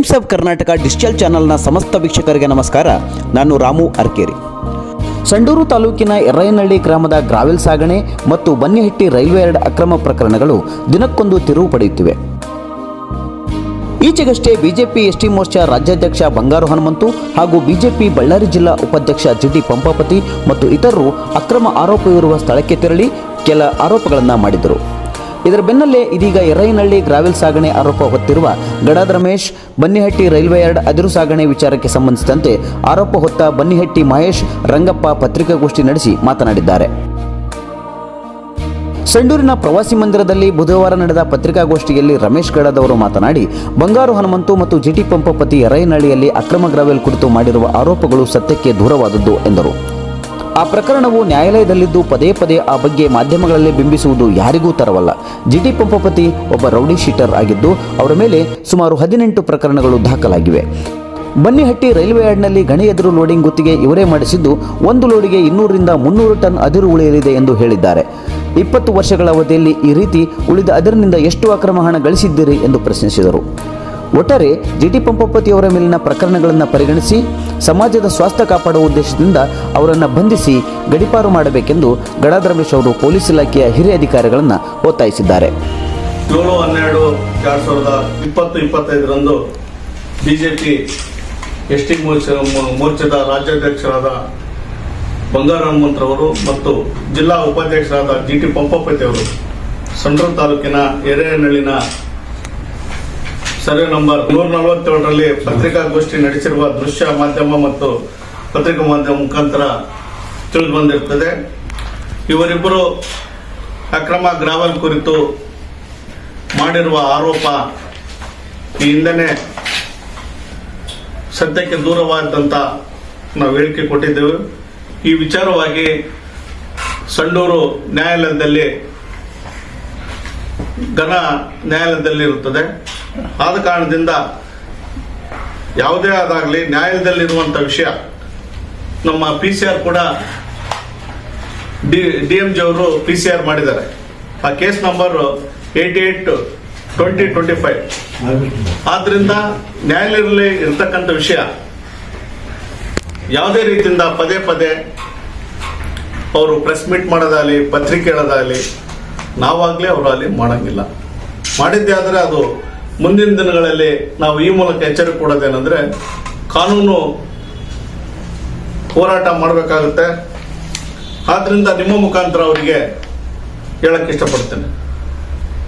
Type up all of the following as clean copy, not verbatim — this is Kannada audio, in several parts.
ಟೈಮ್ಸ್ ಆಫ್ ಕರ್ನಾಟಕ ಡಿಜಿಟಲ್ ಚಾನೆಲ್ನ ಸಮಸ್ತ ವೀಕ್ಷಕರಿಗೆ ನಮಸ್ಕಾರ. ನಾನು ರಾಮು ಅರ್ಕೇರಿ. ಸಂಡೂರು ತಾಲೂಕಿನ ಎರ್ರಯ್ಯನಹಳ್ಳಿ ಗ್ರಾಮದ ಗ್ರಾವೆಲ್ ಸಾಗಣೆ ಮತ್ತು ಬನ್ನಿಹಟ್ಟಿ ರೈಲ್ವೆ ಯಾರ್ಡ್ ಅಕ್ರಮ ಪ್ರಕರಣಗಳು ದಿನಕ್ಕೊಂದು ತಿರುವು ಪಡೆಯುತ್ತಿವೆ. ಈಚೆಗಷ್ಟೇ ಬಿಜೆಪಿ ಎಸ್ಟಿ ಮೋರ್ಚಾ ರಾಜ್ಯಾಧ್ಯಕ್ಷ ಬಂಗಾರು ಹನುಮಂತು ಹಾಗೂ ಬಿಜೆಪಿ ಬಳ್ಳಾರಿ ಜಿಲ್ಲಾ ಉಪಾಧ್ಯಕ್ಷ ಜಿಟಿ ಪಂಪಾಪತಿ ಮತ್ತು ಇತರರು ಅಕ್ರಮ ಆರೋಪವಿರುವ ಸ್ಥಳಕ್ಕೆ ತೆರಳಿ ಕೆಲ ಆರೋಪಗಳನ್ನು ಮಾಡಿದರು. ಇದರ ಬೆನ್ನಲ್ಲೇ ಇದೀಗ ಎರ್ರಯ್ಯನಹಳ್ಳಿ ಗ್ರಾವೆಲ್ ಸಾಗಣೆ ಆರೋಪ ಹೊತ್ತಿರುವ ಗಡಾದ ರಮೇಶ್ ಬನ್ನಿಹಟ್ಟಿ ರೈಲ್ವೆ ಯಾರ್ಡ್ ಅದಿರು ಸಾಗಣೆ ವಿಚಾರಕ್ಕೆ ಸಂಬಂಧಿಸಿದಂತೆ ಆರೋಪ ಹೊತ್ತ ಬನ್ನಿಹಟ್ಟಿ ಮಹೇಶ್ ರಂಗಪ್ಪ ಪತ್ರಿಕಾಗೋಷ್ಠಿ ನಡೆಸಿ ಮಾತನಾಡಿದ್ದಾರೆ. ಸಂಡೂರಿನ ಪ್ರವಾಸಿ ಮಂದಿರದಲ್ಲಿ ಬುಧವಾರ ನಡೆದ ಪತ್ರಿಕಾಗೋಷ್ಠಿಯಲ್ಲಿ ರಮೇಶ್ ಗಡದವರು ಮಾತನಾಡಿ, ಬಂಗಾರು ಹನುಮಂತು ಮತ್ತು ಜಿಟಿ ಪಂಪಾಪತಿ ಎರ್ರಯ್ಯನಹಳ್ಳಿಯಲ್ಲಿ ಅಕ್ರಮ ಗ್ರಾವೆಲ್ ಕುರಿತು ಮಾಡಿರುವ ಆರೋಪಗಳು ಸತ್ಯಕ್ಕೆ ದೂರವಾದದ್ದು ಎಂದರು. ಆ ಪ್ರಕರಣವು ನ್ಯಾಯಾಲಯದಲ್ಲಿದ್ದು ಪದೇ ಪದೇ ಆ ಬಗ್ಗೆ ಮಾಧ್ಯಮಗಳಲ್ಲಿ ಬಿಂಬಿಸುವುದು ಯಾರಿಗೂ ತರವಲ್ಲ. ಜಿಟಿ ಪಂಪಾಪತಿ ಒಬ್ಬ ರೌಡಿ ಶೀಟರ್ ಆಗಿದ್ದು ಅವರ ಮೇಲೆ ಸುಮಾರು 18 ಪ್ರಕರಣಗಳು ದಾಖಲಾಗಿವೆ. ಬನ್ನಿಹಟ್ಟಿ ರೈಲ್ವೆ ಯಾರ್ಡ್ನಲ್ಲಿ ಗಣಿ ಎದುರು ಲೋಡಿಂಗ್ ಗುತ್ತಿಗೆ ಇವರೇ ಮಾಡಿಸಿದ್ದು 1 ಲೋಡಿಗೆ 200 ರಿಂದ 300 ಟನ್ ಅದಿರು ಉಳಿಯಲಿದೆ ಎಂದು ಹೇಳಿದ್ದಾರೆ. 20 ವರ್ಷಗಳ ಅವಧಿಯಲ್ಲಿ ಈ ರೀತಿ ಉಳಿದ ಅದಿರಿನಿಂದ ಎಷ್ಟು ಅಕ್ರಮ ಹಣ ಗಳಿಸಿದ್ದೀರಿ ಎಂದು ಪ್ರಶ್ನಿಸಿದರು. ಒಟ್ಟಾರೆ ಜಿಟಿ ಪಂಪಾಪತಿಯವರ ಮೇಲಿನ ಪ್ರಕರಣಗಳನ್ನು ಪರಿಗಣಿಸಿ ಸಮಾಜದ ಸ್ವಾಸ್ಥ್ಯ ಕಾಪಾಡುವ ಉದ್ದೇಶದಿಂದ ಅವರನ್ನು ಬಂಧಿಸಿ ಗಡೀಪಾರು ಮಾಡಬೇಕೆಂದು ಗಡಾದ ರಮೇಶ್ ಅವರು ಪೊಲೀಸ್ ಇಲಾಖೆಯ ಹಿರಿಯ ಅಧಿಕಾರಿಗಳನ್ನು ಒತ್ತಾಯಿಸಿದ್ದಾರೆ. 7/12/2025 ಬಿಜೆಪಿ ಎಸ್ಟಿ ಮೋರ್ಚಾದ ರಾಜ್ಯಾಧ್ಯಕ್ಷರಾದ ಬಂಗಾರು ಹನುಮಂತರವರು ಮತ್ತು ಜಿಲ್ಲಾ ಉಪಾಧ್ಯಕ್ಷರಾದ ಜಿಟಿ ಪಂಪಾಪತಿ ಅವರು ಸಂಡೂರು ತಾಲೂಕಿನ ಎರ್ರಯ್ಯನಹಳ್ಳಿನ ಸರ್ವೆ ನಂಬರ್ 147ರಲ್ಲಿ ಪತ್ರಿಕಾಗೋಷ್ಠಿ ನಡೆಸಿರುವ ದೃಶ್ಯ ಮಾಧ್ಯಮ ಮತ್ತು ಪತ್ರಿಕಾ ಮಾಧ್ಯಮ ಮುಖಾಂತರ ತಿಳಿದು ಬಂದಿರುತ್ತದೆ. ಇವರಿಬ್ಬರು ಅಕ್ರಮ ಗ್ರಾವೆಲ್ ಕುರಿತು ಮಾಡಿರುವ ಆರೋಪ ಈ ಹಿಂದೆನೆ ಸತ್ಯಕ್ಕೆ ದೂರವಾದಂತ ನಾವು ಹೇಳಿಕೆ ಕೊಟ್ಟಿದ್ದೆವು. ಈ ವಿಚಾರವಾಗಿ ಸಂಡೂರು ನ್ಯಾಯಾಲಯದಲ್ಲಿ ನ್ಯಾಯಾಲಯದಲ್ಲಿ ಇರುತ್ತದೆ. ಆದ ಕಾರಣದಿಂದ ಯಾವುದೇ ಆದಾಗಲಿ ನ್ಯಾಯಾಲಯದಲ್ಲಿರುವಂತಹ ವಿಷಯ ನಮ್ಮ PCR ಕೂಡ DMG ಅವರು PCR ಮಾಡಿದ್ದಾರೆ. ಆ ಕೇಸ್ ನಂಬರ್ 88/2025. ಆದ್ರಿಂದ ನ್ಯಾಯಾಲಯದಲ್ಲಿ ಇರ್ತಕ್ಕಂಥ ವಿಷಯ ಯಾವುದೇ ರೀತಿಯಿಂದ ಪದೇ ಪದೇ ಅವರು ಪ್ರೆಸ್ ಮೀಟ್ ಮಾಡೋದಾಗಲಿ ಪತ್ರಿಕೆ ಹೇಳೋದಾಗಲಿ ನಾವಾಗ್ಲೇ ಅವರು ಅಲ್ಲಿ ಮಾಡಂಗಿಲ್ಲ. ಮಾಡಿದ್ದೆ ಆದರೆ ಅದು ಮುಂದಿನ ದಿನಗಳಲ್ಲಿ ನಾವು ಈ ಮೂಲಕ ಎಚ್ಚರಿಕೆ ಕೊಡೋದೇನೆಂದ್ರೆ ಕಾನೂನು ಹೋರಾಟ ಮಾಡಬೇಕಾಗುತ್ತೆ. ಆದ್ರಿಂದ ನಿಮ್ಮ ಮುಖಾಂತರ ಅವರಿಗೆ ಹೇಳಕ್ಕೆ ಇಷ್ಟಪಡ್ತೇನೆ.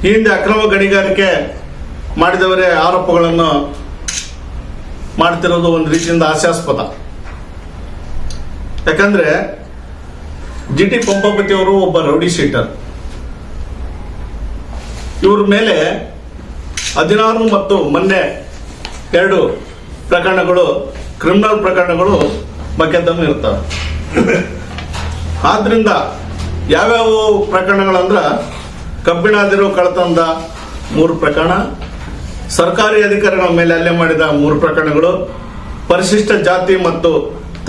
ಈ ಹಿಂದೆ ಅಕ್ರಮ ಗಣಿಗಾರಿಕೆ ಮಾಡಿದವರೇ ಆರೋಪಗಳನ್ನು ಮಾಡ್ತಿರೋದು ಒಂದು ರೀತಿಯಿಂದ ಹಾಸ್ಯಾಸ್ಪದ. ಯಾಕಂದ್ರೆ ಜಿಟಿ ಪಂಪಾಪತಿ ಅವರು ಒಬ್ಬ ರೌಡಿ ಶೀಟರ್. ಇವ್ರ ಮೇಲೆ 16 ಮತ್ತು ಮೊನ್ನೆ 2 ಪ್ರಕರಣಗಳು ಕ್ರಿಮಿನಲ್ ಪ್ರಕರಣಗಳು ಮೊಕದ್ದಮೆ ಇರ್ತವೆ. ಆದ್ರಿಂದ ಯಾವ್ಯಾವ ಪ್ರಕರಣಗಳಂದ್ರ ಕಬ್ಬಿಣಾದಿರೋ ಕಳ್ಳತನದ 3 ಪ್ರಕರಣ, ಸರ್ಕಾರಿ ಅಧಿಕಾರಿಗಳ ಮೇಲೆ ಹಲ್ಲೆ ಮಾಡಿದ 3 ಪ್ರಕರಣಗಳು, ಪರಿಶಿಷ್ಟ ಜಾತಿ ಮತ್ತು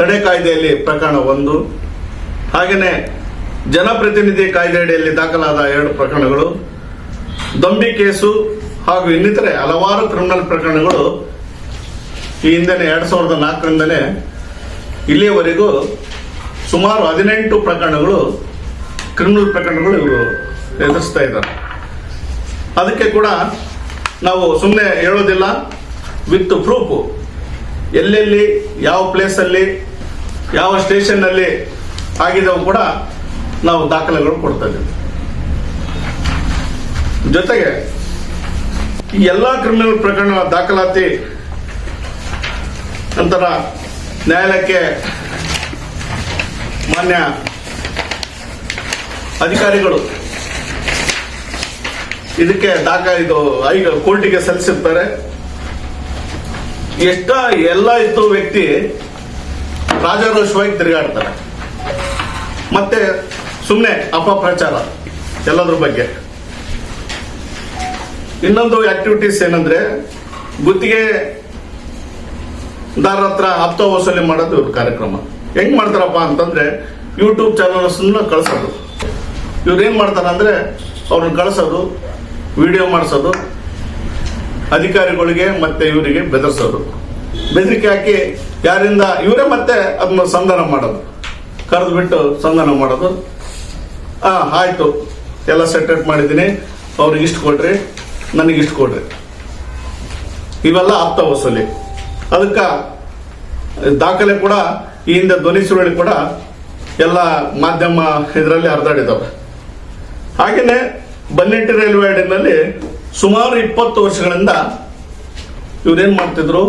ತಡೆ ಕಾಯ್ದೆಯಲ್ಲಿ ಪ್ರಕರಣ 1, ಹಾಗೆಯೇ ಜನಪ್ರತಿನಿಧಿ ಕಾಯ್ದೆ ಅಡಿಯಲ್ಲಿ ದಾಖಲಾದ 2 ಪ್ರಕರಣಗಳು, ದೊಂಬಿ ಕೇಸು ಹಾಗೂ ಇನ್ನಿತರೆ ಹಲವಾರು ಕ್ರಿಮಿನಲ್ ಪ್ರಕರಣಗಳು ಈ ಹಿಂದೆನೆ 2004ರಿಂದಲೇ ಇಲ್ಲಿಯವರೆಗೂ ಸುಮಾರು 18 ಪ್ರಕರಣಗಳು ಕ್ರಿಮಿನಲ್ ಪ್ರಕರಣಗಳು ಇವರು ಎದುರಿಸ್ತಾ ಇದ್ದಾರೆ. ಅದಕ್ಕೆ ಕೂಡ ನಾವು ಸುಮ್ಮನೆ ಹೇಳೋದಿಲ್ಲ, ವಿತ್ ಪ್ರೂಫ್ ಎಲ್ಲೆಲ್ಲಿ ಯಾವ ಪ್ಲೇಸಲ್ಲಿ ಯಾವ ಸ್ಟೇಷನ್ನಲ್ಲಿ ಆಗಿದವು ಕೂಡ ನಾವು ದಾಖಲೆಗಳು ಕೊಡ್ತಾ ಇದ್ದೀವಿ. ಜೊತೆಗೆ ಈ ಎಲ್ಲ ಕ್ರಿಮಿನಲ್ ಪ್ರಕರಣ ದಾಖಲಾತಿ ನಂತರ ನ್ಯಾಯಾಲಯಕ್ಕೆ ಮಾನ್ಯ ಅಧಿಕಾರಿಗಳು ಇದಕ್ಕೆ ಈಗ ಕೋರ್ಟಿಗೆ ಸಲ್ಲಿಸಿರ್ತಾರೆ. ಎಲ್ಲ ಇತ್ತು ವ್ಯಕ್ತಿ ರಾಜಾರೋಷವಾಗಿ ತಿರುಗಾಡ್ತಾರೆ. ಮತ್ತೆ ಸುಮ್ಮನೆ ಅಪಪ್ರಚಾರ ಎಲ್ಲದ್ರ ಬಗ್ಗೆ. ಇನ್ನೊಂದು ಆಕ್ಟಿವಿಟೀಸ್ ಏನಂದ್ರೆ ಗುತ್ತಿಗೆದಾರರ ಹತ್ರ ಹಪ್ತ ವಸೂಲಿ ಮಾಡೋದು ಇವ್ರ ಕಾರ್ಯಕ್ರಮ. ಹೆಂಗ್ ಮಾಡ್ತಾರಪ್ಪ ಅಂತಂದ್ರೆ ಯೂಟ್ಯೂಬ್ ಚಾನಲ್ಸ್ ಕಳ್ಸೋದು. ಇವ್ರು ಏನ್ ಮಾಡ್ತಾರ ಅಂದ್ರೆ ಅವ್ರನ್ನ ಕಳ್ಸೋದು, ವಿಡಿಯೋ ಮಾಡಿಸೋದು, ಅಧಿಕಾರಿಗಳಿಗೆ ಮತ್ತೆ ಇವರಿಗೆ ಬೆದರಿಸೋದು, ಬೆದರಿಕೆ ಹಾಕಿ ಯಾರಿಂದ ಇವರೇ ಮತ್ತೆ ಅದನ್ನ ಸಂಧಾನ ಮಾಡೋದು, ಕರೆದು ಬಿಟ್ಟು ಸಂಧಾನ ಮಾಡೋದು. ಆಯ್ತು, ಎಲ್ಲ ಸೆಟಪ್ ಮಾಡಿದ್ದೀನಿ, ಅವ್ರಿಗೆ ಇಷ್ಟು ಕೊಡ್ರಿ, ನನಗಿಷ್ಟು ಕೊಡ್ರಿ. ಇವೆಲ್ಲ ಆಪ್ತ ವಸೂಲಿ. ಅದಕ್ಕೆ ದಾಖಲೆ ಕೂಡ ಈ ಹಿಂದೆ ಧ್ವನಿ ಸುರುಳಿ ಕೂಡ ಎಲ್ಲ ಮಾಧ್ಯಮ ಇದರಲ್ಲಿ ಹರಿದಾಡಿದಾವೆ. ಹಾಗೆಯೇ ಬನ್ನೇಟಿ ರೈಲ್ವೆ ಅಡಿನಲ್ಲಿ ಸುಮಾರು 20 ವರ್ಷಗಳಿಂದ ಇವ್ರೇನ್ ಮಾಡ್ತಿದ್ರು,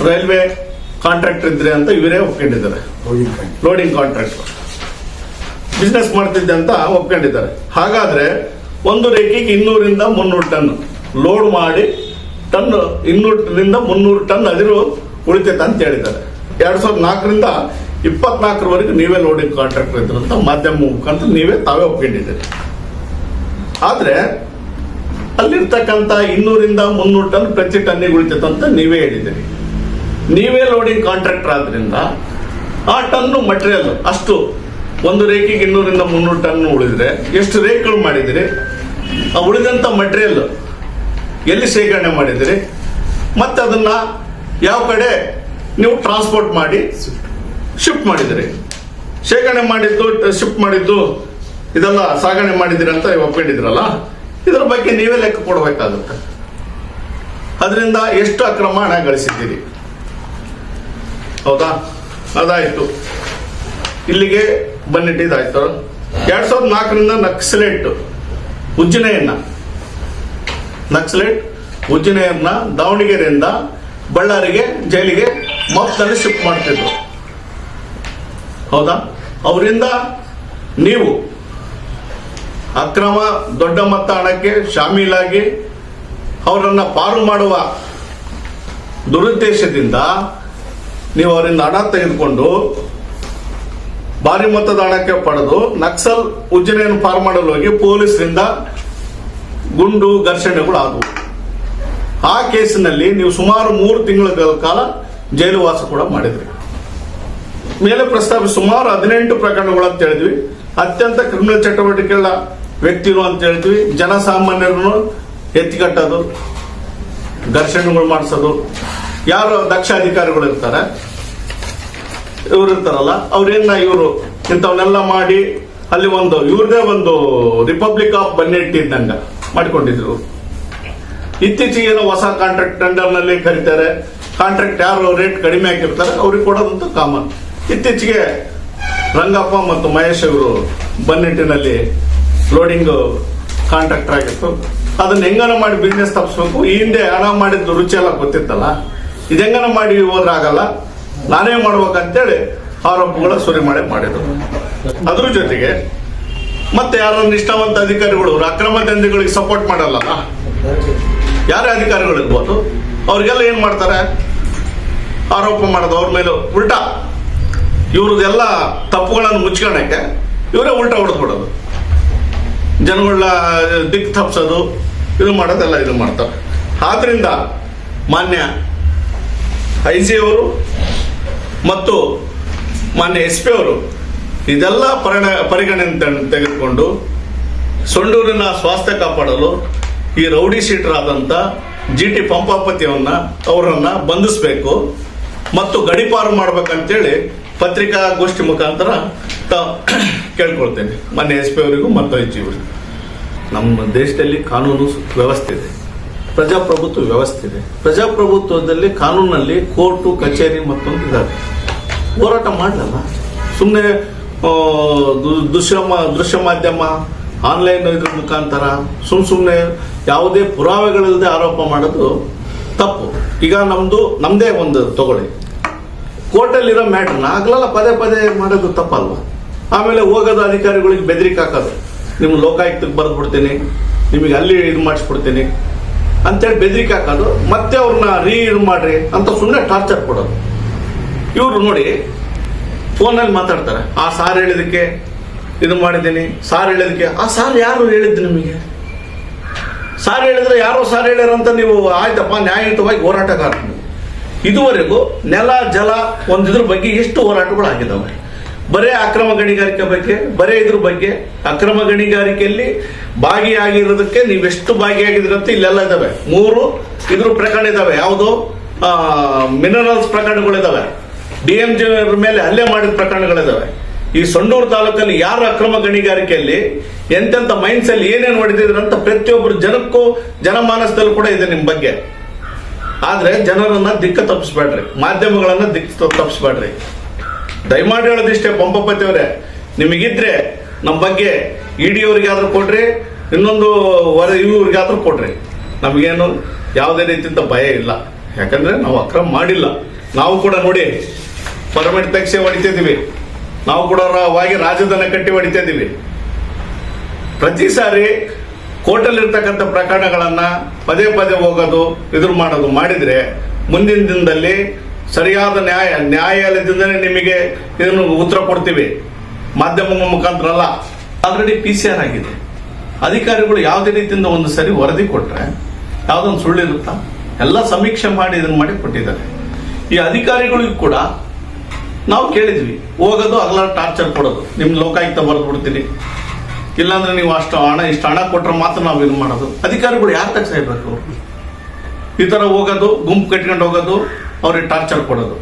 ರೈಲ್ವೆ ಕಾಂಟ್ರಾಕ್ಟರ್ ಇದ್ರೆ ಅಂತ ಇವರೇ ಒಪ್ಕೊಂಡಿದ್ದಾರೆ. ಲೋಡಿಂಗ್ ಕಾಂಟ್ರಾಕ್ಟರ್ ಬಿಸ್ನೆಸ್ ಮಾಡ್ತಿದ್ದೆ ಅಂತ ಒಪ್ಕೊಂಡಿದ್ದಾರೆ. ಹಾಗಾದ್ರೆ ಒಂದು ರೇಖೆಗೆ 200ರಿಂದ 300 ಟನ್ ಲೋಡ್ ಮಾಡಿ ಟನ್ 200ರಿಂದ 300 ಟನ್ ಅದಿರು ಉಳಿತೈತೆ ಅಂತ ಹೇಳಿದ್ದಾರೆ. 2004ರಿಂದ 24ರವರೆಗೆ ನೀವೇ ಲೋಡಿಂಗ್ ಕಾಂಟ್ರಾಕ್ಟರ್ ಇದ್ರು ಅಂತ ಮಾಧ್ಯಮ ಮುಖಾಂತರ ತಾವೇ ಒಪ್ಕೊಂಡಿದ್ದೀರಿ. ಆದ್ರೆ ಅಲ್ಲಿರ್ತಕ್ಕಂಥ 200ರಿಂದ 300 ಟನ್ ಪ್ರತಿ ಟನ್ನಿಗೆ ಉಳಿತೈತೆ ಅಂತ ನೀವೇ ಹೇಳಿದ್ದೀರಿ. ನೀವೇ ಲೋಡಿಂಗ್ ಕಾಂಟ್ರಾಕ್ಟರ್ ಆದ್ರಿಂದ ಆ ಟನ್ನು ಮಟೀರಿಯಲ್ ಅಷ್ಟು ಒಂದು ರೇಖೆಗೆ 200ರಿಂದ 300 ಟನ್ ಉಳಿದ್ರೆ ಎಷ್ಟು ರೇಕ್ಗಳು ಮಾಡಿದಿರಿ, ಆ ಉಳಿದಂತ ಮಟೀರಿಯಲ್ ಎಲ್ಲಿ ಶೇಖರಣೆ ಮಾಡಿದಿರಿ, ಮತ್ತೆ ಅದನ್ನ ಯಾವ ಕಡೆ ನೀವು ಟ್ರಾನ್ಸ್ಪೋರ್ಟ್ ಮಾಡಿ ಶಿಫ್ಟ್ ಮಾಡಿದಿರಿ, ಶೇಖರಣೆ ಮಾಡಿದ್ದು ಶಿಫ್ಟ್ ಮಾಡಿದ್ದು ಇದೆಲ್ಲ ಸಾಗಣೆ ಮಾಡಿದಿರಿ ಅಂತ ಒಪ್ಕೊಂಡಿದ್ರಲ್ಲ, ಇದರ ಬಗ್ಗೆ ನೀವೇ ಲೆಕ್ಕ ಕೊಡಬೇಕಾಗುತ್ತೆ. ಅದರಿಂದ ಎಷ್ಟು ಅಕ್ರಮ ಹಣ ಗಳಿಸಿದ್ದೀರಿ, ಹೌದಾ? ಅದಾಯ್ತು, ಇಲ್ಲಿಗೆ ಬಂದಿಟ್ಟಿದ್ದಾಯ್ತು. 2004ರಿಂದ ನಕ್ಸಲೇಟ್ ಉಜ್ಜಿನೆಯನ್ನ ದಾವಣಗೆರೆಯಿಂದ ಬಳ್ಳಾರಿಗೆ ಜೈಲಿಗೆ ಮೊತ್ತದಲ್ಲಿ ಶಿಫ್ಟ್ ಮಾಡ್ತಿದ್ರು, ಹೌದಾ? ಅವರಿಂದ ನೀವು ಅಕ್ರಮ ದೊಡ್ಡ ಮೊತ್ತ ಹಣಕ್ಕೆ ಶಾಮೀಲಾಗಿ ಅವರನ್ನ ಪಾರು ಮಾಡುವ ದುರುದ್ದೇಶದಿಂದ ನೀವು ಅವರಿಂದ ಹಣ ತೆಗೆದುಕೊಂಡು ಭಾರಿ ಮೊತ್ತದ ಹಣಕ್ಕೆ ಪಡೆದು ನಕ್ಸಲ್ ಉಜ್ಜನೆಯನ್ನು ಪಾರು ಮಾಡಲು ಹೋಗಿ ಪೊಲೀಸರಿಂದ ಗುಂಡು ಘರ್ಷಣೆಗಳು ಆದವು. ಆ ಕೇಸಿನಲ್ಲಿ ನೀವು ಸುಮಾರು 3 ತಿಂಗಳ ಕಾಲ ಜೈಲು ವಾಸ ಕೂಡ ಮಾಡಿದ್ರಿ. ಮೇಲೆ ಪ್ರಸ್ತಾಪಿಸಿ ಸುಮಾರು 18 ಪ್ರಕರಣಗಳು ಅಂತ ಹೇಳಿದ್ವಿ. ಅತ್ಯಂತ ಕ್ರಿಮಿನಲ್ ಚಟುವಟಿಕೆಗಳ ವ್ಯಕ್ತಿಗಳು ಅಂತ ಹೇಳಿದ್ವಿ. ಜನಸಾಮಾನ್ಯರನ್ನು ಎತ್ತಿಕಟ್ಟೋದು, ಘರ್ಷಣೆಗಳು ಮಾಡಿಸೋದು. ಯಾರು ದಕ್ಷ ಅಧಿಕಾರಿಗಳು ಇರ್ತಾರೆ, ಇವ್ರು ಇರ್ತಾರಲ್ಲ, ಅವ್ರೇನ ಇವರು ಇಂಥವನ್ನೆಲ್ಲ ಮಾಡಿ ಅಲ್ಲಿ ಇವ್ರದೇ ಒಂದು ರಿಪಬ್ಲಿಕ್ ಆಫ್ ಬನ್ನೇಟಿ ಇದ್ದಂಗ ಮಾಡಿಕೊಂಡಿದ್ರು. ಇತ್ತೀಚೆಗೆ ಹೊಸ ಕಾಂಟ್ರಾಕ್ಟ್ ಟೆಂಡರ್ ನಲ್ಲಿ ಕರೀತಾರೆ. ಕಾಂಟ್ರಾಕ್ಟ್ ಯಾರು ರೇಟ್ ಕಡಿಮೆ ಹಾಕಿರ್ತಾರೆ ಅವ್ರಿಗೆ ಕೊಡೋದಂತೂ ಕಾಮನ್. ಇತ್ತೀಚೆಗೆ ರಂಗಪ್ಪ ಮತ್ತು ಮಹೇಶ್ ಅವರು ಬನ್ನೇಟಿನಲ್ಲಿ ಲೋಡಿಂಗ್ ಕಾಂಟ್ರಾಕ್ಟರ್ ಆಗಿತ್ತು. ಅದನ್ನ ಹೆಂಗನ ಮಾಡಿ ಬಿಸ್ನೆಸ್ ತಪ್ಪಿಸ್ಬೇಕು. ಈ ಹಿಂದೆ ಹಣ ಮಾಡಿದ್ದು ರುಚಿ ಎಲ್ಲ ಗೊತ್ತಿತ್ತಲ್ಲ, ಇದು ಹೆಂಗನ ಮಾಡಿ ಹೋದ್ರೆ ಆಗಲ್ಲ, ನಾನೇ ಮಾಡ್ಬೇಕಂತೇಳಿ ಆರೋಪಗಳ ಸುರಿಮಳೆ ಮಾಡಿದ್ರು. ಅದ್ರ ಜೊತೆಗೆ ಮತ್ತೆ ಯಾರ ನಿಷ್ಠಾವಂತ ಅಧಿಕಾರಿಗಳು ಅಕ್ರಮ ದಂಧೆಗಳಿಗೆ ಸಪೋರ್ಟ್ ಮಾಡಲ್ಲ, ಯಾರೇ ಅಧಿಕಾರಿಗಳು ಇರ್ಬೋದು, ಅವ್ರಿಗೆಲ್ಲ ಏನ್ ಮಾಡ್ತಾರೆ, ಆರೋಪ ಮಾಡೋದು ಅವ್ರ ಮೇಲೆ. ಉಲ್ಟಾ ಇವ್ರದೆಲ್ಲ ತಪ್ಪುಗಳನ್ನು ಮುಚ್ಕೊಳಕ್ಕೆ ಇವರೇ ಉಲ್ಟಾ ಹೊಡೆದ್ಬಿಡೋದು, ಜನಗಳ ದಿಕ್ ತಪ್ಸೋದು, ಇದು ಮಾಡೋದೆಲ್ಲ ಇದು ಮಾಡ್ತಾರೆ. ಆದ್ರಿಂದ ಮಾನ್ಯ IG ಅವರು ಮತ್ತು ಮಾನ್ಯ SP ಅವರು ಇದೆಲ್ಲ ಪರಿಗಣನೆ ತೆಗೆದುಕೊಂಡು ಸೊಂಡೂರಿನ ಸ್ವಾಸ್ಥ್ಯ ಕಾಪಾಡಲು ಈ ರೌಡಿ ಶೀಟರ್ ಆದಂತ GT ಪಂಪಾಪತಿಯವನ್ನ ಅವರನ್ನ ಬಂಧಿಸಬೇಕು ಮತ್ತು ಗಡಿಪಾರು ಮಾಡ್ಬೇಕಂತೇಳಿ ಪತ್ರಿಕಾಗೋಷ್ಠಿ ಮುಖಾಂತರ ಕೇಳ್ಕೊಳ್ತೇನೆ ಮಾನ್ಯ SP ಅವರಿಗೂ ಮತ್ತು IG ಅವರಿಗೂ. ನಮ್ಮ ದೇಶದಲ್ಲಿ ಕಾನೂನು ವ್ಯವಸ್ಥೆ ಇದೆ, ಪ್ರಜಾಪ್ರಭುತ್ವ ವ್ಯವಸ್ಥೆ ಇದೆ. ಪ್ರಜಾಪ್ರಭುತ್ವದಲ್ಲಿ ಕಾನೂನಲ್ಲಿ ಕೋರ್ಟು ಕಚೇರಿ ಮತ್ತೊಂದು ಇದಾವೆ. ಹೋರಾಟ ಮಾಡಲಲ್ಲ, ಸುಮ್ಮನೆ ದೃಶ್ಯ ಮಾಧ್ಯಮ ಆನ್ಲೈನ್ ಇದ್ರ ಮುಖಾಂತರ ಸುಮ್ಮನೆ ಯಾವುದೇ ಪುರಾವೆಗಳಿಲ್ಲದೆ ಆರೋಪ ಮಾಡೋದು ತಪ್ಪು. ಈಗ ನಮ್ದೇ ಒಂದು ತಗೊಳ್ಳಿ, ಕೋರ್ಟಲ್ಲಿರೋ ಮ್ಯಾಟ್ರನ್ನ ಆಗ್ಲಲ್ಲ ಪದೇ ಪದೇ ಮಾಡೋದು ತಪ್ಪಲ್ವಾ? ಆಮೇಲೆ ಹೋಗೋದು ಅಧಿಕಾರಿಗಳಿಗೆ ಬೆದರಿಕೆ ಹಾಕೋದು, ನಿಮ್ಮ ಲೋಕಾಯುಕ್ತಕ್ಕೆ ಬರೆದ್ಬಿಡ್ತೀನಿ, ನಿಮಗೆ ಅಲ್ಲಿ ಇದು ಮಾಡಿಸ್ಬಿಡ್ತೀನಿ ಅಂತೇಳಿ ಬೆದರಿಕೆ ಹಾಕೋದು, ಮತ್ತೆ ಅವ್ರನ್ನ ಇದು ಮಾಡ್ರಿ ಅಂತ ಸುಮ್ಮನೆ ಟಾರ್ಚರ್ ಕೊಡೋದು. ಇವರು ನೋಡಿ ಫೋನಲ್ಲಿ ಮಾತಾಡ್ತಾರೆ, ಆ ಸಾರ್ ಹೇಳಿದಕ್ಕೆ ಇದು ಮಾಡಿದ್ದೀನಿ, ಸಾರ್ ಹೇಳಿದಕ್ಕೆ. ಆ ಸಾರ್ ಯಾರು ಹೇಳಿದ್ದು ನಿಮಗೆ? ಸಾರ್ ಹೇಳಿದ್ರೆ ಯಾರೋ ಸಾರ್ ಹೇಳ್ಯಾರ ಅಂತ ನೀವು ಆಯ್ತಪ್ಪ ನ್ಯಾಯಯುತವಾಗಿ ಹೋರಾಟಗಾರ. ಇದುವರೆಗೂ ನೆಲ ಜಲ ಒಂದಿದ್ರ ಬಗ್ಗೆ ಎಷ್ಟು ಹೋರಾಟಗಳು ಆಗಿದ್ದಾವೆ. ಬರೇ ಅಕ್ರಮ ಗಣಿಗಾರಿಕೆ ಬಗ್ಗೆ, ಬರೇ ಇದ್ರ ಬಗ್ಗೆ, ಅಕ್ರಮ ಗಣಿಗಾರಿಕೆಯಲ್ಲಿ ಭಾಗಿಯಾಗಿರೋದಕ್ಕೆ ನೀವೆಷ್ಟು ಭಾಗಿಯಾಗಿದ್ರಂತ ಇಲ್ಲೆಲ್ಲ ಇದಾವೆ. 3 ಇದ್ರ ಪ್ರಕರಣ ಇದಾವೆ. ಯಾವುದು ಮಿನರಲ್ಸ್ ಪ್ರಕರಣಗಳಿದಾವೆ, DMG ಮೇಲೆ ಹಲ್ಲೆ ಮಾಡಿದ ಪ್ರಕರಣಗಳಿದಾವೆ. ಈ ಸಂಡೂರು ತಾಲೂಕಲ್ಲಿ ಯಾರು ಅಕ್ರಮ ಗಣಿಗಾರಿಕೆಯಲ್ಲಿ ಎಂತೆಂತ ಮೈನ್ಸ್ ಅಲ್ಲಿ ಏನೇನು ಹೊಡೆದಿದ್ರಂತ ಪ್ರತಿಯೊಬ್ಬರು ಜನಕ್ಕೂ ಜನಮಾನಸದಲ್ಲಿ ಕೂಡ ಇದೆ ನಿಮ್ ಬಗ್ಗೆ. ಆದ್ರೆ ಜನರನ್ನ ದಿಕ್ಕ ತಪ್ಪಿಸ್ಬೇಡ್ರಿ, ಮಾಧ್ಯಮಗಳನ್ನ ದಿಕ್ಕ ತಪ್ಪಿಸ್ಬೇಡ್ರಿ. ದಯಮಾಡಿ ಹೇಳೋದಿಷ್ಟೇ ಪಂಪಪತಿ ಅವರೇ, ನಿಮಗಿದ್ರೆ ನಮ್ಮ ಬಗ್ಗೆ ED ಅವರಿಗಾದ್ರೂ ಕೊಡ್ರಿ, ಇನ್ನೊಂದು ಇವ್ರಿಗಾದ್ರೂ ಕೊಡ್ರಿ. ನಮಗೇನು ಯಾವುದೇ ರೀತಿಯಿಂದ ಭಯ ಇಲ್ಲ, ಯಾಕಂದ್ರೆ ನಾವು ಅಕ್ರಮ ಮಾಡಿಲ್ಲ. ನಾವು ಕೂಡ ನೋಡಿ ಪರ್ಮಿಟ್ ತೆಗ್ಸಿ ಹೊಡಿತಿದ್ದೀವಿ, ನಾವು ಕೂಡ ರಾಜಧನ ಕಟ್ಟಿ ಹೊಡಿತಿದ್ದೀವಿ. ಪ್ರತಿ ಸಾರಿ ಕೋರ್ಟಲ್ಲಿರ್ತಕ್ಕಂಥ ಪ್ರಕರಣಗಳನ್ನ ಪದೇ ಪದೇ ಹೋಗೋದು ಎದುರು ಮಾಡೋದು ಮಾಡಿದ್ರೆ ಮುಂದಿನ ದಿನದಲ್ಲಿ ಸರಿಯಾದ ನ್ಯಾಯಾಲಯದಿಂದಲೇ ನಿಮಗೆ ಇದನ್ನು ಉತ್ತರ ಕೊಡ್ತೀವಿ, ಮಾಧ್ಯಮ ಮುಖಾಂತರ ಅಲ್ಲ. ಆಲ್ರೆಡಿ PCR ಆಗಿದೆ. ಅಧಿಕಾರಿಗಳು ಯಾವುದೇ ರೀತಿಯಿಂದ ಒಂದು ಸರಿ ವರದಿ ಕೊಟ್ರೆ ಯಾವುದೊಂದು ಸುಳ್ಳಿರುತ್ತಾ? ಎಲ್ಲ ಸಮೀಕ್ಷೆ ಮಾಡಿ ಇದನ್ನ ಮಾಡಿ ಕೊಟ್ಟಿದ್ದಾರೆ. ಈ ಅಧಿಕಾರಿಗಳಿಗೂ ಕೂಡ ನಾವು ಕೇಳಿದ್ವಿ, ಹೋಗೋದು ಅಗಲ ಟಾರ್ಚರ್ ಕೊಡೋದು, ನಿಮ್ ಲೋಕಾಯುಕ್ತ ಬರೆದು ಬಿಡ್ತೀನಿ, ಇಲ್ಲಾಂದ್ರೆ ನೀವು ಇಷ್ಟು ಹಣ ಕೊಟ್ರೆ ಮಾತ್ರ ನಾವು ಇದು ಮಾಡೋದು. ಅಧಿಕಾರಿಗಳು ಯಾರು ತಕ್ಕ ಸಾಯ್ಬೇಕು? ಈ ತರ ಹೋಗೋದು, ಗುಂಪು ಕಟ್ಕೊಂಡು ಹೋಗೋದು, ಅವ್ರಿಗೆ ಟಾರ್ಚರ್ ಕೊಡೋದು,